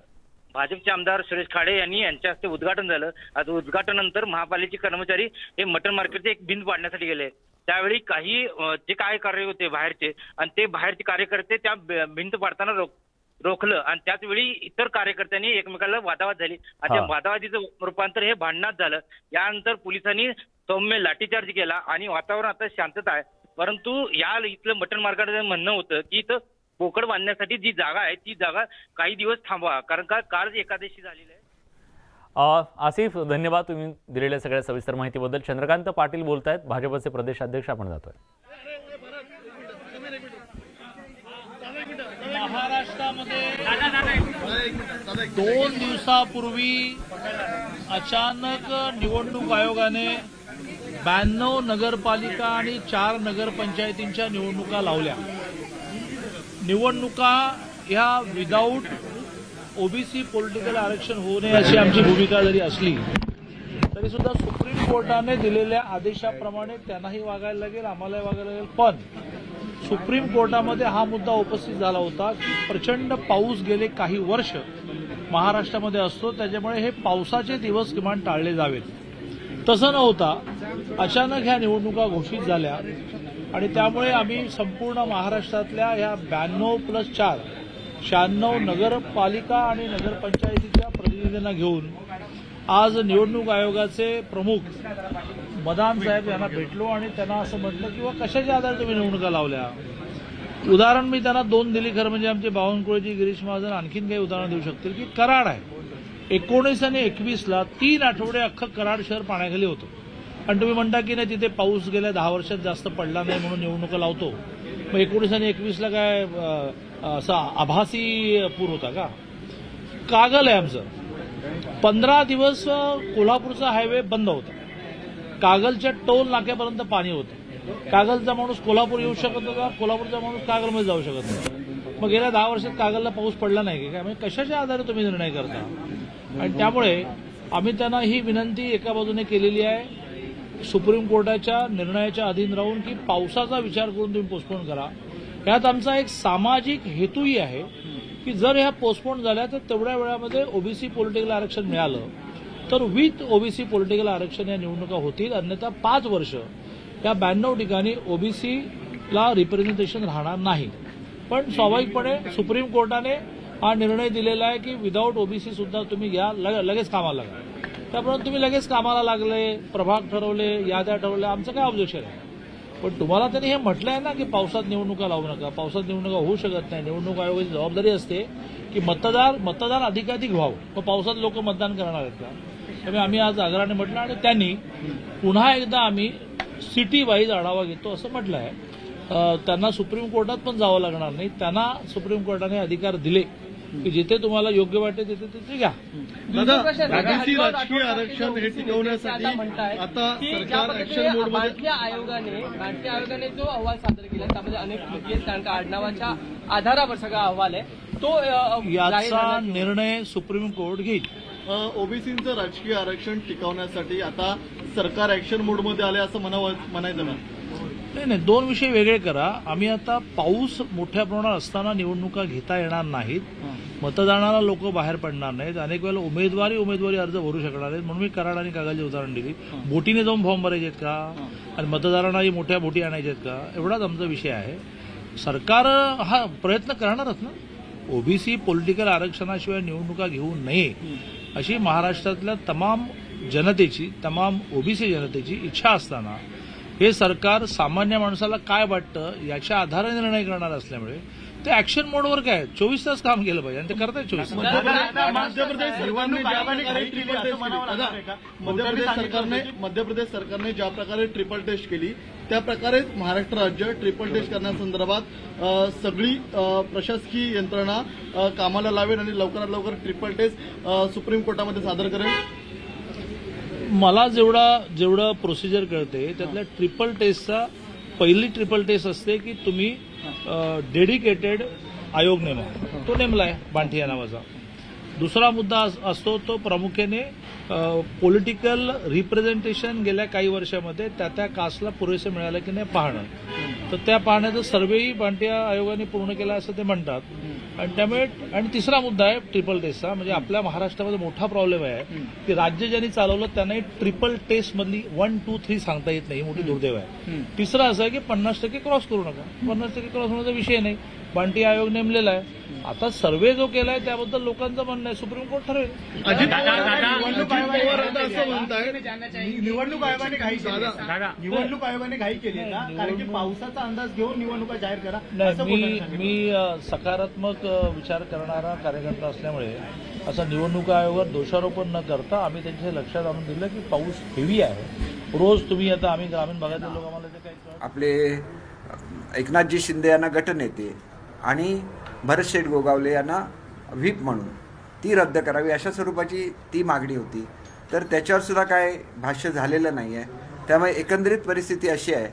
भाजपचे आमदार सुरेश खाडे यांच्या हस्ते उद्घाटन झालं। आज उद्घाटनानंतर महापालिकेचे कर्मचारी हे मटण मार्केटचे एक भिंत पाडण्यासाठी गेले। त्यावेळी काही जे काय कार्य होते बाहेरचे आणि ते बाहेरचे कार्यकर्ते त्या भिंत पाडताना रोखलं आणि त्याच वेळी इतर कार्यकर्त्यांनी एकमेकाला वादावाद झाली आणि त्या वादावादीचं रूपांतर हे भांडणात झालं। यानंतर पोलिसांनी सौम्य लाठीचार्ज केला आणि वातावरण आता शांतता आहे। परंतु या इथलं मटण मार्केटचं म्हणणं होतं की इथं बोकड बांधण्यासाठी जी जागा आहे ती जागा काही दिवस थांबवा, कारण का काल एकादशी झालेली आहे। आसिफ, धन्यवाद तुम्ही दिलेल्या सगळ्या सविस्तर माहितीबद्दल। चंद्रकांत पाटील बोलतायत, भाजपचे प्रदेशाध्यक्ष। आपण जातोय। महाराष्ट्रामध्ये 2 दिवसापूर्वी अचानक निवडणूक आयोगाने 92 नगरपालिका आणि 4 नगरपंचायतींच्या निवडणुका लावल्या। निवडणुका ह्या विदाऊट ओबीसी पॉलिटिकल आरक्षण होऊ नये अशी आमची भूमिका जरी असली तरी सुद्धा सुप्रीम कोर्टाने दिलेल्या आदेशाप्रमाणे त्यांनाही वागायला लागेल, आम्हालाही वागायला लागेल। पण सुप्रीम कोर्टामध्ये हा मुद्दा उपस्थित झाला होता की प्रचंड पाऊस गेले काही वर्ष महाराष्ट्रामध्ये असतो, त्याच्यामुळे हे पावसाचे दिवस किमान टाळले जावेत। तसं न होता अचानक ह्या निवडणुका घोषित झाल्या आणि त्यामुळे आम्ही संपूर्ण महाराष्ट्रातल्या ह्या 92+4 96 नगरपालिका आणि नगरपंचायतीच्या प्रतिनिधींना घेऊन आज निवडणूक आयोगाचे प्रमुख मदान साहेब यांना भेटलो आणि त्यांना असं म्हटलं की कशाच्या आधारे तुम्ही निवडणुका लावल्या। उदाहरण मी त्यांना 2 दिली, खरं म्हणजे आमचे बावनकुळेजी, गिरीश महाजन आणखीन काही उदाहरण देऊ शकतील की कराड आहे। 19 आणि 21ला 3 आठवडे अख्खं कराड शहर पाण्याखाली होतं आणि तुम्ही म्हणता की नाही तिथे पाऊस गेल्या 10 वर्षात जास्त पडला नाही म्हणून निवडणुका लावतो। मग 19 आणि 21ला काय असा आभासी पूर होता का? कागल आहे आमचं, 15 दिवस कोल्हापूरचा हायवे बंद होता। कागलच्या टोल नाक्यापर्यंत पाणी होतं। कागलचा माणूस कोल्हापूर येऊ शकत होता, कोल्हापूरचा माणूस कागलमध्ये जाऊ शकत नव्हता। मग गेल्या 10 वर्षात कागलला पाऊस पडला नाही काय? म्हणजे कशाच्या आधारे तुम्ही निर्णय करता? आणि त्यामुळे आम्ही त्यांना ही विनंती एका बाजूने केलेली आहे सुप्रीम कोर्टाच्या निर्णयाच्या अधीन राहून की पावसाचा विचार करून तुम्ही पोस्टपोन करा। यात आमचा एक सामाजिक हेतूही आहे की जर ह्या पोस्टपोन झाल्या तर तेवढ्या वेळामध्ये ओबीसी पॉलिटिकल आरक्षण मिळालं तर विथ ओबीसी पॉलिटिकल आरक्षण या निवडणुका होतील, अन्यथा 5 वर्ष या 92 ठिकाणी ओबीसीला रिप्रेझेंटेशन राहणार नाही। पण स्वाभाविकपणे सुप्रीम कोर्टाने हा निर्णय दिलेला आहे की विदाऊट ओबीसी सुद्धा तुम्ही घ्या, लगेच कामाला लागा। त्याप्रमाणे तुम्ही लगेच कामाला लागले, प्रभाग ठरवले, याद्या ठरवल्या, आमचं काय ऑब्जेक्शन आहे? पण तुम्हाला त्यांनी हे म्हटलं आहे ना की पावसात निवडणुका लावू नका, पावसात निवडणुका होऊ शकत नाही। निवडणूक आयोगाची जबाबदारी असते की मतदार अधिकाधिक व्हावं, मग पावसात लोक मतदान करणार आहेत का? त्यामुळे आम्ही आज आग्रहाने म्हटलं आणि त्यांनी पुन्हा एकदा आम्ही सिटी वाईज आढावा घेतो असं म्हटलं आहे। त्यांना सुप्रीम कोर्टात पण जावं लागणार नाही, त्यांना सुप्रीम कोर्टाने अधिकार दिले की जिथे तुम्हाला योग्य वाटते तिथे घ्या। राजकीय आरक्षण हे टिकवण्यासाठी आता सरकार ऍक्शन मोडमध्ये। भारतीय आयोगाने जो अहवाल सादर केला त्यामध्ये अनेक त्रुटी आहेत, कारण का आडनावाच्या आधारावर सगळा अहवाल आहे। तो याचा निर्णय सुप्रीम कोर्ट घेईल. ओबीसीचं राजकीय आरक्षण टिकवण्यासाठी आता सरकार ऍक्शन मोडमध्ये आले असं म्हणायचं ना? नाही, दोन विषय वेगळे करा. आम्ही आता पाऊस मोठ्या प्रमाणात असताना निवडणुका घेता येणार नाहीत, मतदानाला लोक बाहेर पडणार नाहीत, अनेक वेळेला उमेदवारी अर्ज भरू शकणार नाहीत, म्हणून मी कराड आणि कागलची उदाहरण दिली. बोटीने जाऊन फॉर्म भरायचे आहेत का आणि मतदारांनाही मोठ्या बोटी आणायच्या आहेत का, एवढाच आमचा विषय आहे. सरकार हा प्रयत्न करणारच ना. ओबीसी पॉलिटिकल आरक्षणाशिवाय निवडणुका घेऊ नये अशी महाराष्ट्रातल्या तमाम जनतेची, तमाम ओबीसी जनतेची इच्छा असताना हे सरकार सामान्य माणसाला काय वाटतं याच्या आधारे निर्णय करणार असल्यामुळे ते ऍक्शन मोडवर काय 24 तास काम केलं पाहिजे आणि ते करतायत 24 तास. मध्यप्रदेश सरकारने ज्या प्रकारे ट्रिपल टेस्ट केली त्या प्रकारे महाराष्ट्र राज्य ट्रिपल टेस्ट करण्यासंदर्भात सगळी प्रशासकीय यंत्रणा कामाला लावेल आणि लवकरात लवकर ट्रिपल टेस्ट सुप्रीम कोर्टामध्ये सादर करेल. मला जेवढं प्रोसिजर कळते त्यातल्या ट्रिपल टेस्टचा पहिली ट्रिपल टेस्ट असते की तुम्ही डेडिकेटेड आयोग नेमा, तो नेमलाय बांठी या नावाचा. दुसरा मुद्दा असतो तो प्रामुख्याने पॉलिटिकल रिप्रेझेंटेशन गेल्या काही वर्षामध्ये त्या कास्टला पुरेसे मिळालं की नाही पाहणं. तर त्या पाहण्याचा सर्वेही बांटिया आयोगाने पूर्ण केला असं ते म्हणतात. आणि त्यामुळे आणि तिसरा मुद्दा आहे ट्रिपल टेस्टचा. म्हणजे आपल्या महाराष्ट्रामध्ये मोठा प्रॉब्लेम आहे की राज्य ज्यांनी चालवलं त्यांनाही ट्रिपल टेस्ट मधली 1, 2, 3 सांगता येत नाही, मोठी दुर्दैव आहे. तिसरा असं आहे की 50% क्रॉस करू नका. 50% क्रॉस होण्याचा विषय नाही, बांटी आयोग नेमलेला आहे. आता सर्वे जो केलाय त्याबद्दल लोकांचं म्हणणं आहे, सुप्रीम कोर्ट ठरवेल. अजित पवार आता असं म्हणताय निवडणूक आयोगाने घाई केली का? कारण की पावसाचा अंदाज घेऊन निवडणुका जाहीर करा. मी सकारात्मक विचार करणारा कार्यकर्ता असल्यामुळे असं निवडणूक आयोगावर दोषारोपण न करता आम्ही त्यांच्या लक्षात आणून दिलं की पाऊस हेवी आहे. रोज तुम्ही आता आम्ही ग्रामीण भागातील लोक आम्हाला जे काही आपले एकनाथजी शिंदे यांना गटनेते आणि भरतशेठ गोगावले यांना व्हीप म्हणून ती रद्द करावी अशा स्वरूपाची ती मागणी होती. तर त्याच्यावर सुद्धा काय भाष्य झालेलं नाही आहे. त्यामुळे एकंदरीत परिस्थिती अशी आहे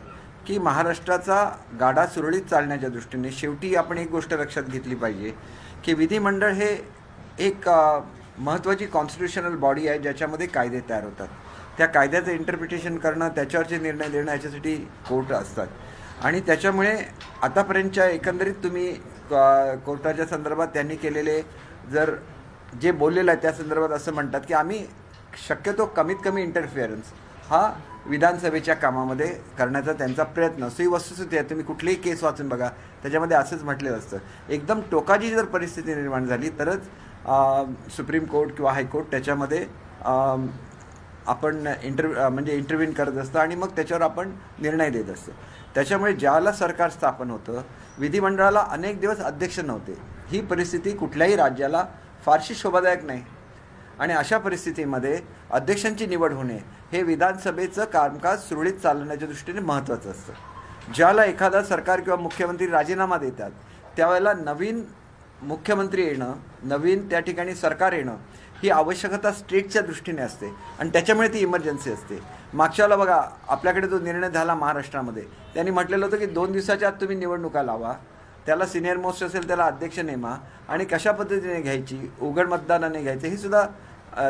की महाराष्ट्राचा गाडा सुरळीत चालण्याच्या दृष्टीने शेवटी आपण एक गोष्ट लक्षात घेतली पाहिजे की विधिमंडळ हे एक महत्त्वाची कॉन्स्टिट्युशनल बॉडी आहे ज्याच्यामध्ये कायदे तयार होतात. त्या कायद्याचं इंटरप्रिटेशन करणं, त्याच्यावरचे निर्णय देणं याच्यासाठी कोर्ट असतात. आणि त्याच्यामुळे आतापर्यंतच्या एकंदरीत तुम्ही कोर्टाच्या संदर्भात त्यांनी केलेले जर जे बोललेलं आहे त्या संदर्भात असं म्हणतात की आम्ही शक्यतो कमीत कमी इंटरफिअरन्स हा विधानसभेच्या कामामध्ये करण्याचा त्यांचा प्रयत्न असतो. ही वस्तुस्थिती आहे. तुम्ही कुठलीही केस वाचून बघा, त्याच्यामध्ये असंच म्हटलेलं असतं. एकदम टोकाची जर परिस्थिती निर्माण झाली तरच सुप्रीम कोर्ट किंवा हायकोर्ट त्याच्यामध्ये आपण इंटरव्हीन करत असतं आणि मग त्याच्यावर आपण निर्णय देत असतो. त्याच्यामुळे ज्याला सरकार स्थापन होतं, विधिमंडळाला अनेक दिवस अध्यक्ष नव्हते. ही परिस्थिती कुठल्याही राज्याला फारशी शोभादायक नाही. आणि अशा परिस्थितीमध्ये अध्यक्षांची निवड होणे हे विधानसभेचं कामकाज सुरळीत चालवण्याच्या दृष्टीने महत्त्वाचं असतं. ज्याला एखादा सरकार किंवा मुख्यमंत्री राजीनामा देतात त्यावेळेला नवीन मुख्यमंत्री येणं, नवीन त्या ठिकाणी सरकार येणं ही आवश्यकता स्टेटच्या दृष्टीने असते आणि त्याच्यामुळे ती इमर्जन्सी असते. मागच्याला बघा आपल्याकडे जो निर्णय झाला महाराष्ट्रामध्ये, त्यांनी म्हटलेलं होतं की 2 दिवसाच्या आत तुम्ही निवडणुका लावा, त्याला सिनियर मोस्ट असेल त्याला अध्यक्ष नेमा आणि कशा पद्धतीने घ्यायची, उघड मतदानाने घ्यायचं, ही सुद्धा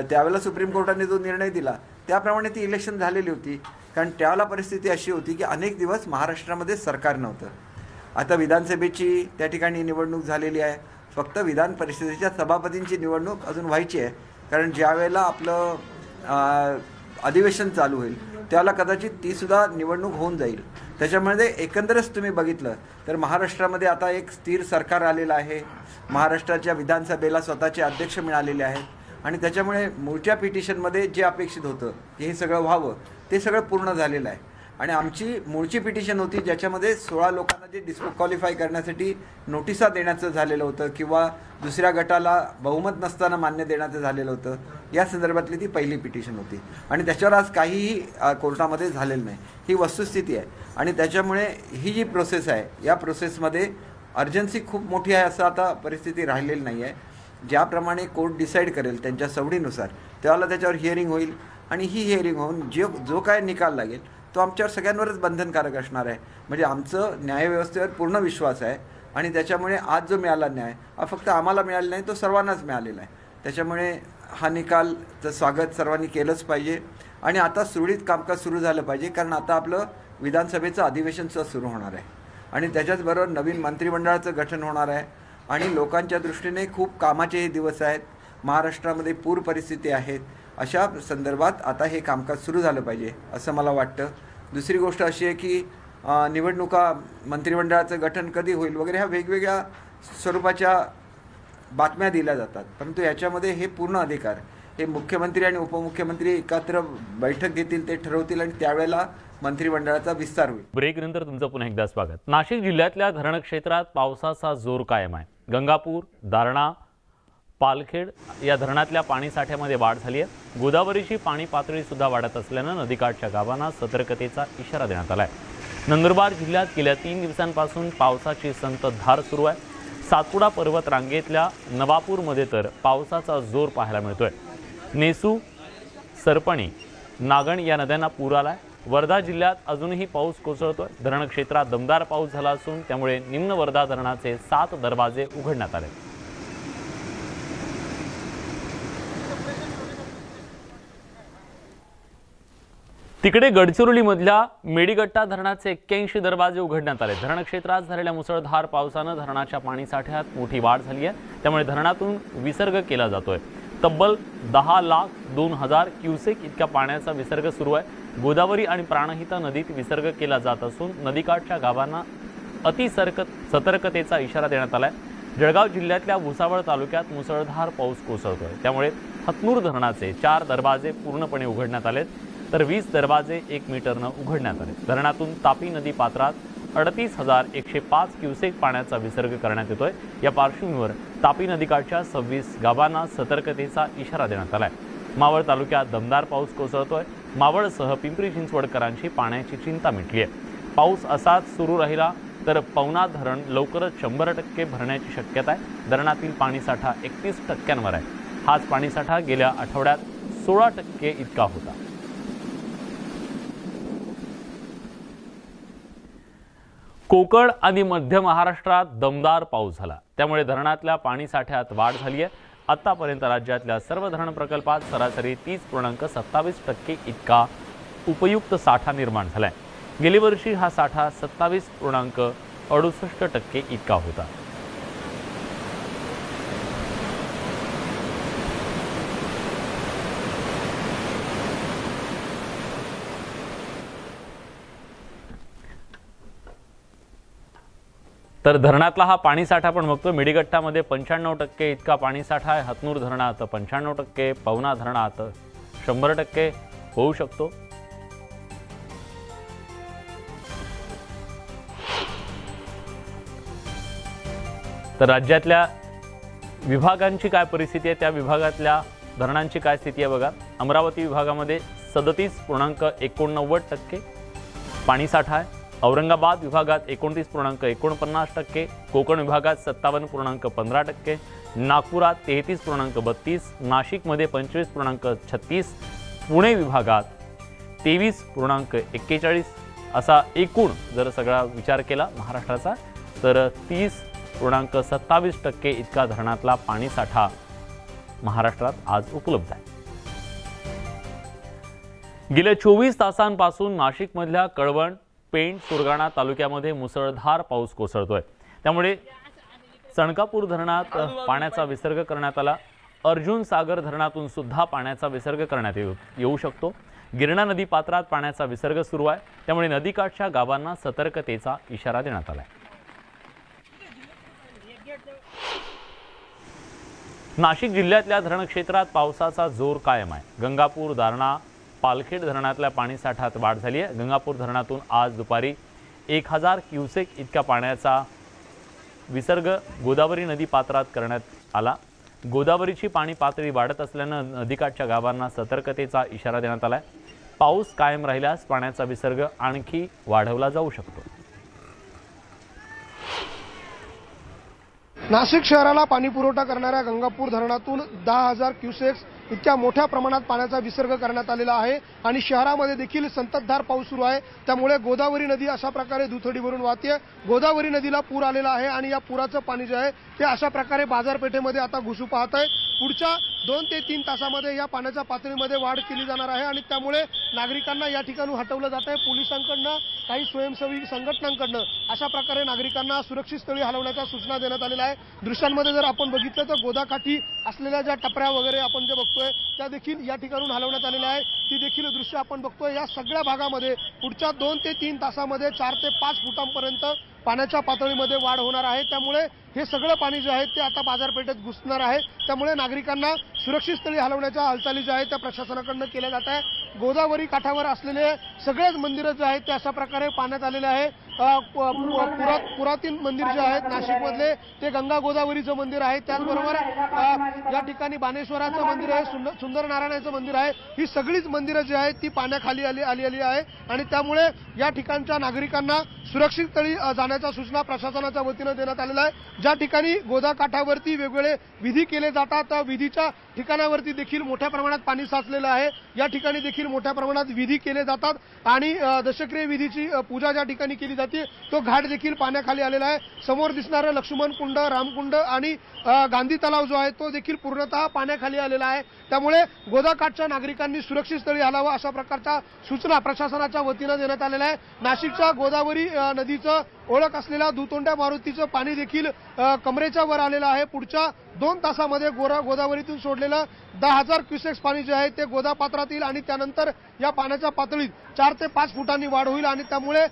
त्यावेळेला सुप्रीम कोर्टाने जो निर्णय दिला त्याप्रमाणे ती इलेक्शन झालेली होती. कारण त्यावेळेला परिस्थिती अशी होती की अनेक दिवस महाराष्ट्रामध्ये सरकार नव्हतं. आता विधानसभेची त्या ठिकाणी निवडणूक झालेली आहे. फक्त विधान परिषदेच्या सभापतींची निवडणूक अजून व्हायची आहे. कारण ज्या वेळेला आपलं अधिवेशन चालू होईल त्याला कदाचित तीसुद्धा निवडणूक होऊन जाईल. त्याच्यामध्ये एकंदरच तुम्ही बघितलं तर महाराष्ट्रामध्ये आता एक स्थिर सरकार आलेलं आहे. महाराष्ट्राच्या विधानसभेला स्वतःचे अध्यक्ष मिळालेले आहेत आणि त्याच्यामुळे मूळच्या पिटिशनमध्ये जे अपेक्षित होतं की हे सगळं व्हावं ते सगळं पूर्ण झालेलं आहे. आणि आमची मूळची पिटिशन होती ज्याच्यामध्ये 16 लोकांना जे डिस्क्वालिफाय करण्यासाठी नोटिसा देण्याचं झालेलं होतं किंवा दुसऱ्या गटाला बहुमत नसताना मान्य देण्याचं झालेलं होतं. या संदर्भातली ती पहिली पिटिशन होती आणि त्याच्यावर आज काहीही कोर्टामध्ये झालेलं नाही. ही वस्तुस्थिती आहे आणि त्याच्यामुळे ही जी प्रोसेस आहे या प्रोसेसमध्ये अर्जन्सी खूप मोठी आहे असं आता परिस्थिती राहिलेली नाही आहे. ज्याप्रमाणे कोर्ट डिसाईड करेल त्यांच्या सवडीनुसार त्यावेळेला त्याच्यावर हिअरिंग होईल आणि ही हिअरिंग होऊन जो काय निकाल लागेल तो आमच्यावर सगळ्यांवरच बंधनकारक असणार आहे. म्हणजे आमचं न्यायव्यवस्थेवर पूर्ण विश्वास आहे आणि त्याच्यामुळे आज जो मिळाला न्याय हा फक्त आम्हाला मिळाला नाही, तो सर्वांनाच मिळालेला आहे. त्याच्यामुळे हा निकालचं स्वागत सर्वांनी केलंच पाहिजे आणि आता सुरळीत कामकाज सुरू झालं पाहिजे, कारण आता आपलं विधानसभेचं अधिवेशनचं सुरू होणार आहे आणि त्याच्याचबरोबर नवीन मंत्रिमंडळाचं गठन होणार आहे आणि लोकांच्या दृष्टीने खूप कामाचे हे दिवस आहेत. महाराष्ट्रामध्ये पूर परिस्थिती आहेत, अशा संदर्भात आता हे कामकाज सुरू झालं पाहिजे असं मला वाटतं. दुसरी गोष्ट अशी आहे की निवडणुका, मंत्रिमंडळाचं गठन कधी होईल वगैरे ह्या वेगवेगळ्या स्वरूपाच्या बातम्या दिल्या जातात, परंतु याच्यामध्ये हे पूर्ण अधिकार हे मुख्यमंत्री आणि उपमुख्यमंत्री एकत्र बैठक घेतील, ते ठरवतील आणि त्यावेळेला मंत्रिमंडळाचा विस्तार होईल. ब्रेकनंतर तुमचं पुन्हा एकदा स्वागत. नाशिक जिल्ह्यातल्या धरण क्षेत्रात पावसाचा जोर कायम आहे. गंगापूर, दारणा, पालखेड या धरणातल्या पाणी साठ्यामध्ये वाढ झाली आहे. गोदावरीची पाणी पातळी सुद्धा वाढत असल्यानं नदीकाठच्या गावांना सतर्कतेचा इशारा देण्यात आला आहे. नंदुरबार जिल्ह्यात गेल्या 3 दिवसांपासून पावसाची संततधार सुरू आहे. सातपुडा पर्वत रांगेतल्या नवापूरमध्ये तर पावसाचा जोर पाहायला मिळतोय. नेसू, सरपणी, नागण या नद्यांना पूर आलाय. वर्धा जिल्ह्यात अजूनही पाऊस कोसळतोय. धरण क्षेत्रात दमदार पाऊस झाला असून त्यामुळे निम्न वर्धा धरणाचे 7 दरवाजे उघडण्यात आले. तिकडे गडचिरोलीमधल्या मेडीगट्टा धरणाचे 81 दरवाजे उघडण्यात आले. धरण क्षेत्रात झालेल्या मुसळधार पावसानं धरणाच्या पाणीसाठ्यात मोठी वाढ झाली आहे. त्यामुळे धरणातून विसर्ग केला जातोय. तब्बल 10,02,000 क्युसेक इतक्या पाण्याचा विसर्ग सुरू आहे. गोदावरी आणि प्राणहिता नदीत विसर्ग केला जात असून नदीकाठच्या गावांना सतर्कतेचा इशारा देण्यात आलाय. जळगाव जिल्ह्यातल्या भुसावळ तालुक्यात मुसळधार पाऊस कोसळतोय. त्यामुळे हतनूर धरणाचे 4 दरवाजे पूर्णपणे उघडण्यात आलेत, तर 20 दरवाजे 1 मीटरनं उघडण्यात आले. धरणातून तापी नदी पात्रात 38,105 क्युसेक पाण्याचा विसर्ग करण्यात येतोय. या पार्श्वभूमीवर तापी नदीकाठच्या 26 गावांना सतर्कतेचा इशारा देण्यात आलाय. मावळ तालुक्यात दमदार पाऊस कोसळतोय. मावळसह पिंपरी चिंचवडकरांची पाण्याची चिंता मिटली आहे. पाऊस असाच सुरू राहिला तर पवना धरण लवकरच 100% भरण्याची शक्यता आहे. धरणातील पाणीसाठा 31% आहे. हाच पाणीसाठा गेल्या आठवड्यात 16% इतका होता. कोकण आणि मध्य महाराष्ट्रात दमदार पाऊस झाला. त्यामुळे धरणातल्या पाणीसाठ्यात वाढ झाली आहे. आतापर्यंत राज्यातल्या सर्व धरण प्रकल्पात सरासरी 30.27% इतका उपयुक्त साठा निर्माण झालाय. गेल्या वर्षी हा साठा 27.68% इतका होता. तर धरणातला हा पाणीसाठा आपण बघतो. मेडीगट्टामध्ये 95% इतका पाणीसाठा आहे. हतनूर धरणात 95%, पवना धरणात 100% होऊ शकतो. तर राज्यातल्या विभागांची काय परिस्थिती आहे, त्या विभागातल्या धरणांची काय स्थिती आहे बघा. अमरावती विभागामध्ये 37.89% पाणीसाठा आहे. औरंगाबाद विभागात 29.49%, कोकण विभागात 57.15%, नागपुरात 33.32%, नाशिकमध्ये 25.36%, पुणे विभागात 23.41%, असा एकूण जर सगळा विचार केला महाराष्ट्राचा तर 30.27% इतका धरणातला पाणीसाठा महाराष्ट्रात आज उपलब्ध आहे. गेल्या 24 तासांपासून नाशिकमधल्या कळवण, पेंड, सुरगाणा तालुक्यामध्ये मुसळधार पाऊस कोसळतोय. त्यामुळे सणकापूर धरणात पाण्याचा विसर्ग करण्यात आला. अर्जुन सागर धरणातून सुद्धा पाण्याचा विसर्ग करण्यात येऊ शकतो. गिरणा नदी पात्रात पाण्याचा विसर्ग सुरू आहे. त्यामुळे नदीकाठच्या गावांना सतर्कतेचा इशारा देण्यात आला आहे. नाशिक जिल्ह्यातल्या धरण क्षेत्रात पावसाचा जोर कायम आहे. गंगापूर, दारणा, पालखेड धरणातल्या पाणीसाठ्यात वाढ झाली आहे. गंगापूर धरणातून आज दुपारी 1000 क्युसेक इतक्या पाण्याचा विसर्ग गोदावरी नदी पात्रात करण्यात आला. गोदावरीची पाणी पातळी वाढत असल्यानं नदीकाठच्या गावांना सतर्कतेचा इशारा देण्यात आला आहे. पाऊस कायम राहिल्यास पाण्याचा विसर्ग आणखी वाढवला जाऊ शकतो. नाशिक शहराला पाणी पुरवठा करणाऱ्या गंगापूर धरणातून 10,000 क्युसेक्स इतक्या मोठ्या प्रमाणात पाण्याचा विसर्ग करण्यात आलेला आहे आणि शहरामध्ये देखील संततधार पाऊस सुरू आहे। त्यामुळे गोदावरी नदी अशा प्रकारे दुथडी भरून वाहते। गोदावरी नदीला पूर आलेला आहे आणि या पुराचं पाणी जे आहे ते अशा प्रकारे बाजारपेठेमध्ये आता घुसू पाहत आहे। पुढच्या 2 ते 3 तासामध्ये या पाण्याच्या पातळीमध्ये वाढ केली जाणार आहे आणि त्यामुळे नागरिकांना या ठिकाणी हटवलं जात आहे। पोलिसांकडनं काही स्वयंसेवी संघटनांकडनं अशा प्रकारे नागरिकांना सुरक्षित स्थळी हलवण्याच्या सूचना देण्यात आलेल्या आहे। दृश्यांमध्ये जर आपण बघितलं तर गोदाकाठी असलेल्या ज्या टपऱ्या वगैरे आपण जे बघतोय त्या देखील या ठिकाणून हलवण्यात आलेल्या आहे। ती देखील दृश्य आपण बघतोय। या सगळ्या भागामध्ये पुढच्या 2 ते 3 तासामध्ये 4 ते 5 फुटांपर्यंत पाण्याच्या पातळीमध्ये वाढ होणार आहे। त्यामुळे हे सगळं पाणी जे आहे ते आता बाजारपेठेत घुसणार आहे। त्यामुळे नागरिकांना सुरक्षित स्थळी हलवण्याच्या हालचाली ज्या आहेत त्या प्रशासनाकडून केल्या जात आहे। गोदावरी काठावर असलेले सगळेच मंदिरं जे आहेत ते अशा प्रकारे पाण्यात आलेले आहे। पुरातन मंदिर जे आहेत नाशिकमधले ते गंगा गोदावरीचं मंदिर आहे। त्याचबरोबर या ठिकाणी बाणेश्वराचं मंदिर आहे, सुंदर नारायणाचं मंदिर आहे। ही सगळीच मंदिरं जी आहेत ती पाण्याखाली आलेली आहे आणि त्यामुळे या ठिकाणच्या नागरिकांना सुरक्षित स्थळी जाण्याच्या सूचना प्रशासनाच्या वतीनं देण्यात आलेल्या आहे। ज्या ठिकाणी गोदा काठावरती वेगवेगळे विधी केले जातात त्या विधीच्या ठिकाणावरती देखील मोठ्या प्रमाणात पाणी साचलेलं आहे। या ठिकाणी देखील मोठ्या प्रमाणात विधी केले जातात आणि दशक्रिय विधीची पूजा ज्या ठिकाणी केली जाते तो घाट देखील पाण्याखाली आलेला आहे। समोर दिसणारं लक्ष्मण कुंड, रामकुंड आणि गांधी तलाव जो आहे तो देखील पूर्णतः पाण्याखाली आलेला आहे। त्यामुळे गोदाकाठच्या नागरिकांनी सुरक्षित स्थळी हलावं अशा प्रकारच्या सूचना प्रशासनाच्या वतीनं देण्यात आलेल्या आहे। नाशिकच्या गोदावरी नदीचं ओळख असलेल्या दुतोंड्या मारुतीचं पाणी देखील कमरेच्या वर आलेलं आहे। पुढच्या 2 तासामध्ये गोदावरीतून सोडलेलं 10,000 क्युसेक्स पाणी जे आहे ते गोदा पात्रात येईल आणि त्यानंतर या पाण्याच्या पातळीत 4 ते 5 फुटांनी वाढ होईल आणि त्यामुळे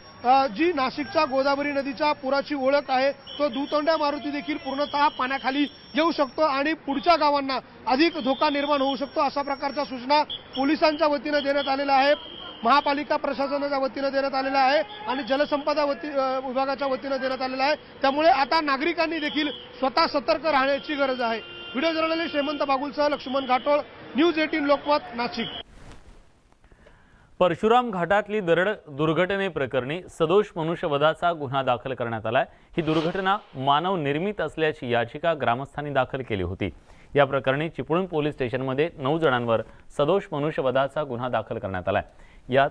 जी नाशिकच्या गोदावरी नदीच्या पुराची ओळख आहे तो दुतोंड्या मारुती देखील पूर्णतः पाण्याखाली येऊ शकतो आणि पुढच्या गावांना अधिक धोका निर्माण होऊ शकतो अशा प्रकारच्या सूचना पोलिसांच्या वतीनं देण्यात आलेल्या आहे, महापालिका प्रशासनाच्या वतीनं देण्यात आलेला आहे आणि जलसंपदा विभागाच्या वतीनं देण्यात आलेला आहे। त्यामुळे आता नागरिकांनी देखील स्वतः सतर्क राहण्याची गरज आहे। व्हिडिओ जर्नलिस्ट हेमंत बागुलसह लक्ष्मण घाटोळ, न्यूज 18 लोकमत, नाशिक। परशुराम घाटातली दरड दुर्घटनेप्रकरणी सदोष मनुष्यवधाचा गुन्हा दाखल करण्यात आलाय। ही दुर्घटना मानव निर्मित असल्याची याचिका ग्रामस्थांनी दाखल केली होती। या प्रकरणी चिपळूण पोलीस स्टेशनमध्ये 9 जणांवर सदोष मनुष्यवधाचा गुन्हा दाखल करण्यात आलाय। यात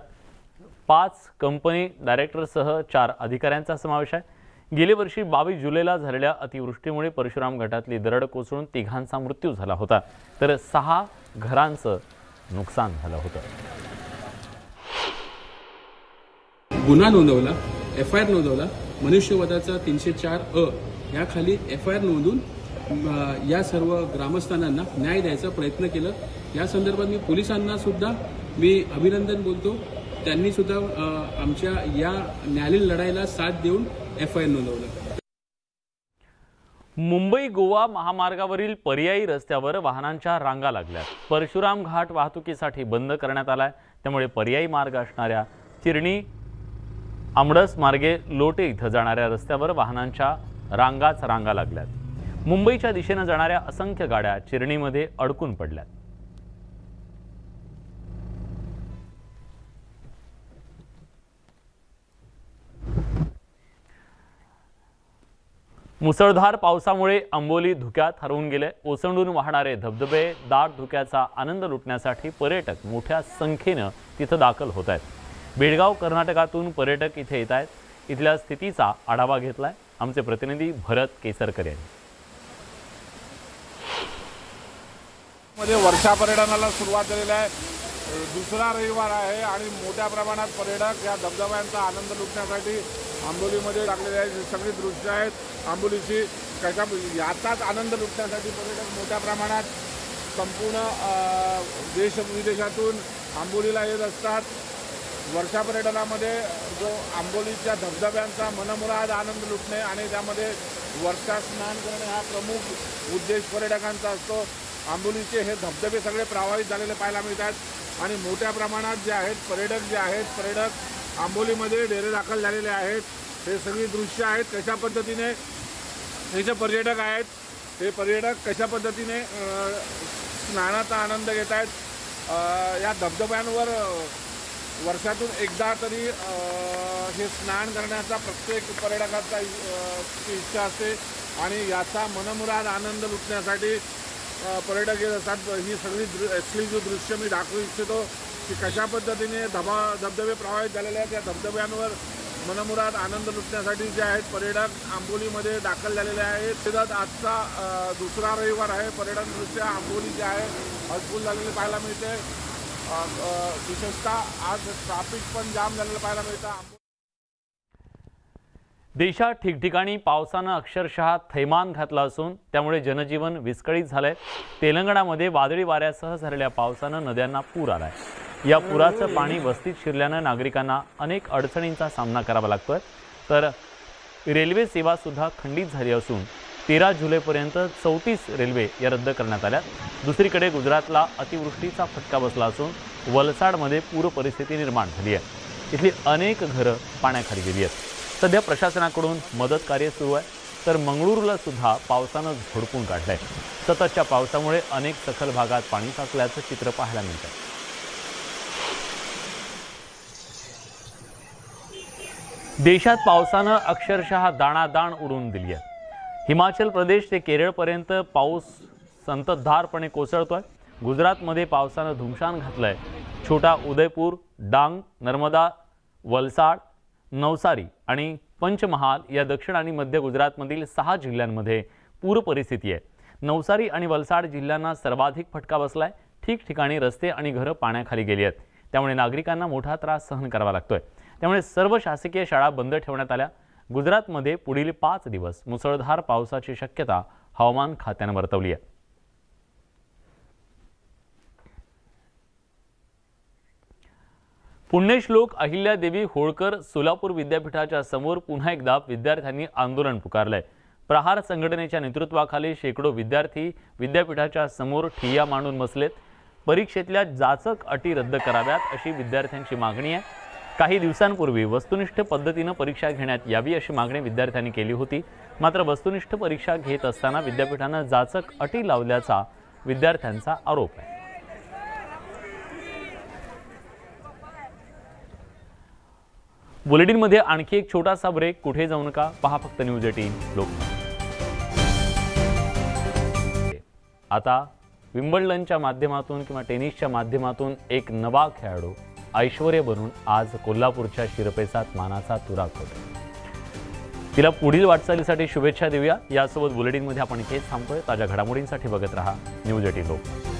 5 कंपनी डायरेक्टरसह 4 अधिकाऱ्यांचा समावेश आहे। गेल्या वर्षी 22 जुलैला झालेल्या अतिवृष्टीमुळे परशुराम घाटातली दरड कोसळून 3घांचा मृत्यू झाला होता तर 6 घरांचं नुकसान झालं होतं। गुन्हा नोंदवला, FIR नोंदवला, मनुष्यवधाचा 304 या खाली FIR नोंदून या सर्व ग्रामस्थांना न्याय द्यायचा प्रयत्न केला। या संदर्भात मी पोलिसांना सुद्धा मी अभिनंदन बोलतो। त्यांनी सुद्धा आमच्या या न्यायालयीन लढाईला साथ देऊन FIR नोंदवलं। मुंबई गोवा महामार्गावरील पर्यायी रस्त्यावर वाहनांच्या रांगा लागल्या। परशुराम घाट वाहतुकीसाठी बंद करण्यात आलाय। त्यामुळे पर्यायी मार्ग असणाऱ्या चिरणी आमडस मार्गे लोटे इथं जाणाऱ्या रस्त्यावर वाहनांच्या रांगा लागल्यात। मुंबईच्या दिशेने जाणाऱ्या असंख्य गाड्या चिरणीमध्ये अडकून पडल्यात। मुसळधार पावसामुळे आंबोली धुक्यात हरवून गेले। ओसंडून वाहणारे धबधबे दाट धुक्याचा आनंद लुटण्यासाठी पर्यटक मोठ्या संख्येने तिथे दाखल होत आहेत। बेळगाव कर्नाटकातून पर्यटक इथे येत आहेत। इथल्या स्थितीचा आढावा घेतलाय आमचे प्रतिनिधी भरत केसरकर यांनी। मध्ये वर्षा पर्यटनाला सुरुवात झालेली आहे। दुसरा रविवार आहे आणि मोठ्या प्रमाणात पर्यटक या धबधब्यांचा आनंद लुटण्यासाठी आंबोलीमध्ये लागलेले आहेत। सगळी दृश्य आहेत आंबोलीची कशा याचाच आनंद लुटण्यासाठी पर्यटक मोठ्या प्रमाणात संपूर्ण देश विदेशातून आंबोलीला येत असतात। वर्षा पर्यटनामध्ये जो आंबोलीच्या धबधब्यांचा मनमुराद आनंद लुटणे आणि त्यामध्ये वर्षा स्नान करणे हा प्रमुख उद्देश पर्यटकांचा असतो। आंबोलीचे हे धबधबे सगळे प्रभावित झालेले पाहायला मिळतात आणि मोठ्या प्रमाणात जे आहेत पर्यटक आंबोलीमध्ये डेरे दाखल झालेले आहेत। हे सगळी दृश्य आहेत कशा पद्धतीने हे जे पर्यटक आहेत ते पर्यटक कशा पद्धतीने स्नानाचा आनंद घेत आहेत। या धबधब्यांवर वर्षातून एकदा तरी हे स्नान करण्याचा प्रत्येक पर्यटकाचा इच्छा असते आणि याचा मनमुराद आनंद लुटण्यासाठी पर्यटक येत असतात। ही सगळी एक्सक्लुझिव्ह दृश्य मी दाखवू इच्छितो की कशा पद्धतीने धबधबे प्रवाहित झालेले आहेत। या धबधब्यांवर मनमुराद आनंद लुटण्यासाठी जे आहेत पर्यटक आंबोलीमध्ये दाखल झालेले आहेत। त्यात आजचा दुसरा रविवार आहे। पर्यटनदृष्ट्या आंबोली जे आहे हाऊसफुल झालेले पाहायला मिळते। विशेषतः आज ट्रॅफिक पण जाम झालेलं पाहायला मिळतं। देशात ठिकठिकाणी पावसानं अक्षरशः थैमान घातलं असून त्यामुळे जनजीवन विस्कळीत झालंय। तेलंगणामध्ये वादळी वाऱ्यासह झालेल्या पावसानं नद्यांना पूर आलाय। या पुराचं पाणी वस्तीत शिरल्यानं नागरिकांना अनेक अडचणींचा सामना करावा लागतोय। तर रेल्वे सेवा सुद्धा खंडित झाली असून 13 जुलैपर्यंत 34 रेल्वे या रद्द करण्यात आल्या। दुसरीकडे गुजरातला अतिवृष्टीचा फटका बसला असून वलसाडमध्ये पूर परिस्थिती निर्माण झाली आहे। इथली अनेक घरं पाण्याखाली गेली आहेत। सध्या प्रशासनाकडून मदत कार्य सुरू आहे। तर मंगळूरला सुद्धा पावसानं झोडपून काढलंय। सततच्या पावसामुळे अनेक सखल भागात पाणी साचल्याचं चित्र पाहायला मिळतं। देशात पावसानं अक्षरशः दाणादाण उडवून दिली आहे। हिमाचल प्रदेश ते केरळपर्यंत पाऊस संततधारपणे कोसळतोय। गुजरातमध्ये पावसानं धुमशान घातलंय। छोटा उदयपूर, डांग, नर्मदा, वलसाड, नवसारी आणि पंचमहाल या दक्षिण आणि मध्य गुजरातमधील 6 जिल्ह्यांमध्ये पूर परिस्थिती आहे। नवसारी आणि वलसाड जिल्ह्यांना सर्वाधिक फटका बसलाय। ठिकठिकाणी रस्ते आणि घरं पाण्याखाली गेली आहेत। त्यामुळे नागरिकांना मोठा त्रास सहन करावा लागतोय। त्यामुळे सर्व शासकीय शाळा बंद ठेवण्यात आल्या। गुजरातमध्ये पुढील 5 दिवस मुसळधार पावसाची शक्यता हवामान खात्याने वर्तवली आहे। पुण्यश्लोक अहिल्यादेवी होळकर सोलापूर विद्यापीठाच्या समोर पुन्हा एकदा विद्यार्थ्यांनी आंदोलन पुकारलंय। प्रहार संघटनेच्या नेतृत्वाखाली शेकडो विद्यार्थी विद्यापीठाच्या समोर ठिय्या मांडून बसलेत। परीक्षेतल्या जाचक अटी रद्द कराव्यात अशी विद्यार्थ्यांची मागणी आहे। काही दिवसांपूर्वी वस्तुनिष्ठ पद्धतीने परीक्षा घेण्यात यावी अशी मागणी विद्यार्थ्यांनी केली होती। मात्र वस्तुनिष्ठ परीक्षा घेत असताना विद्यापीठाने जाचक अटी लावल्याचा विद्यार्थ्यांचा आरोप आहे। बुलेटिनमध्ये आणखी एक छोटासा ब्रेक। कुठे जाऊ नका, पहा फक्त न्यूज 18 लोकमत। आता विम्बल्डनच्या माध्यमातून किंवा टेनिसच्या माध्यमातून एक नवा खेळाडू ऐश्वर्य बनून आज कोल्हापूरच्या शिरपेचात मानाचा तुरा करतोय। तिला पुढील वाटचालीसाठी शुभेच्छा देऊया। यासोबत बुलेटिनमध्ये आपण इथेच थांबतोय। ताज्या घडामोडींसाठी बघत रहा न्यूज 18 लोकमत।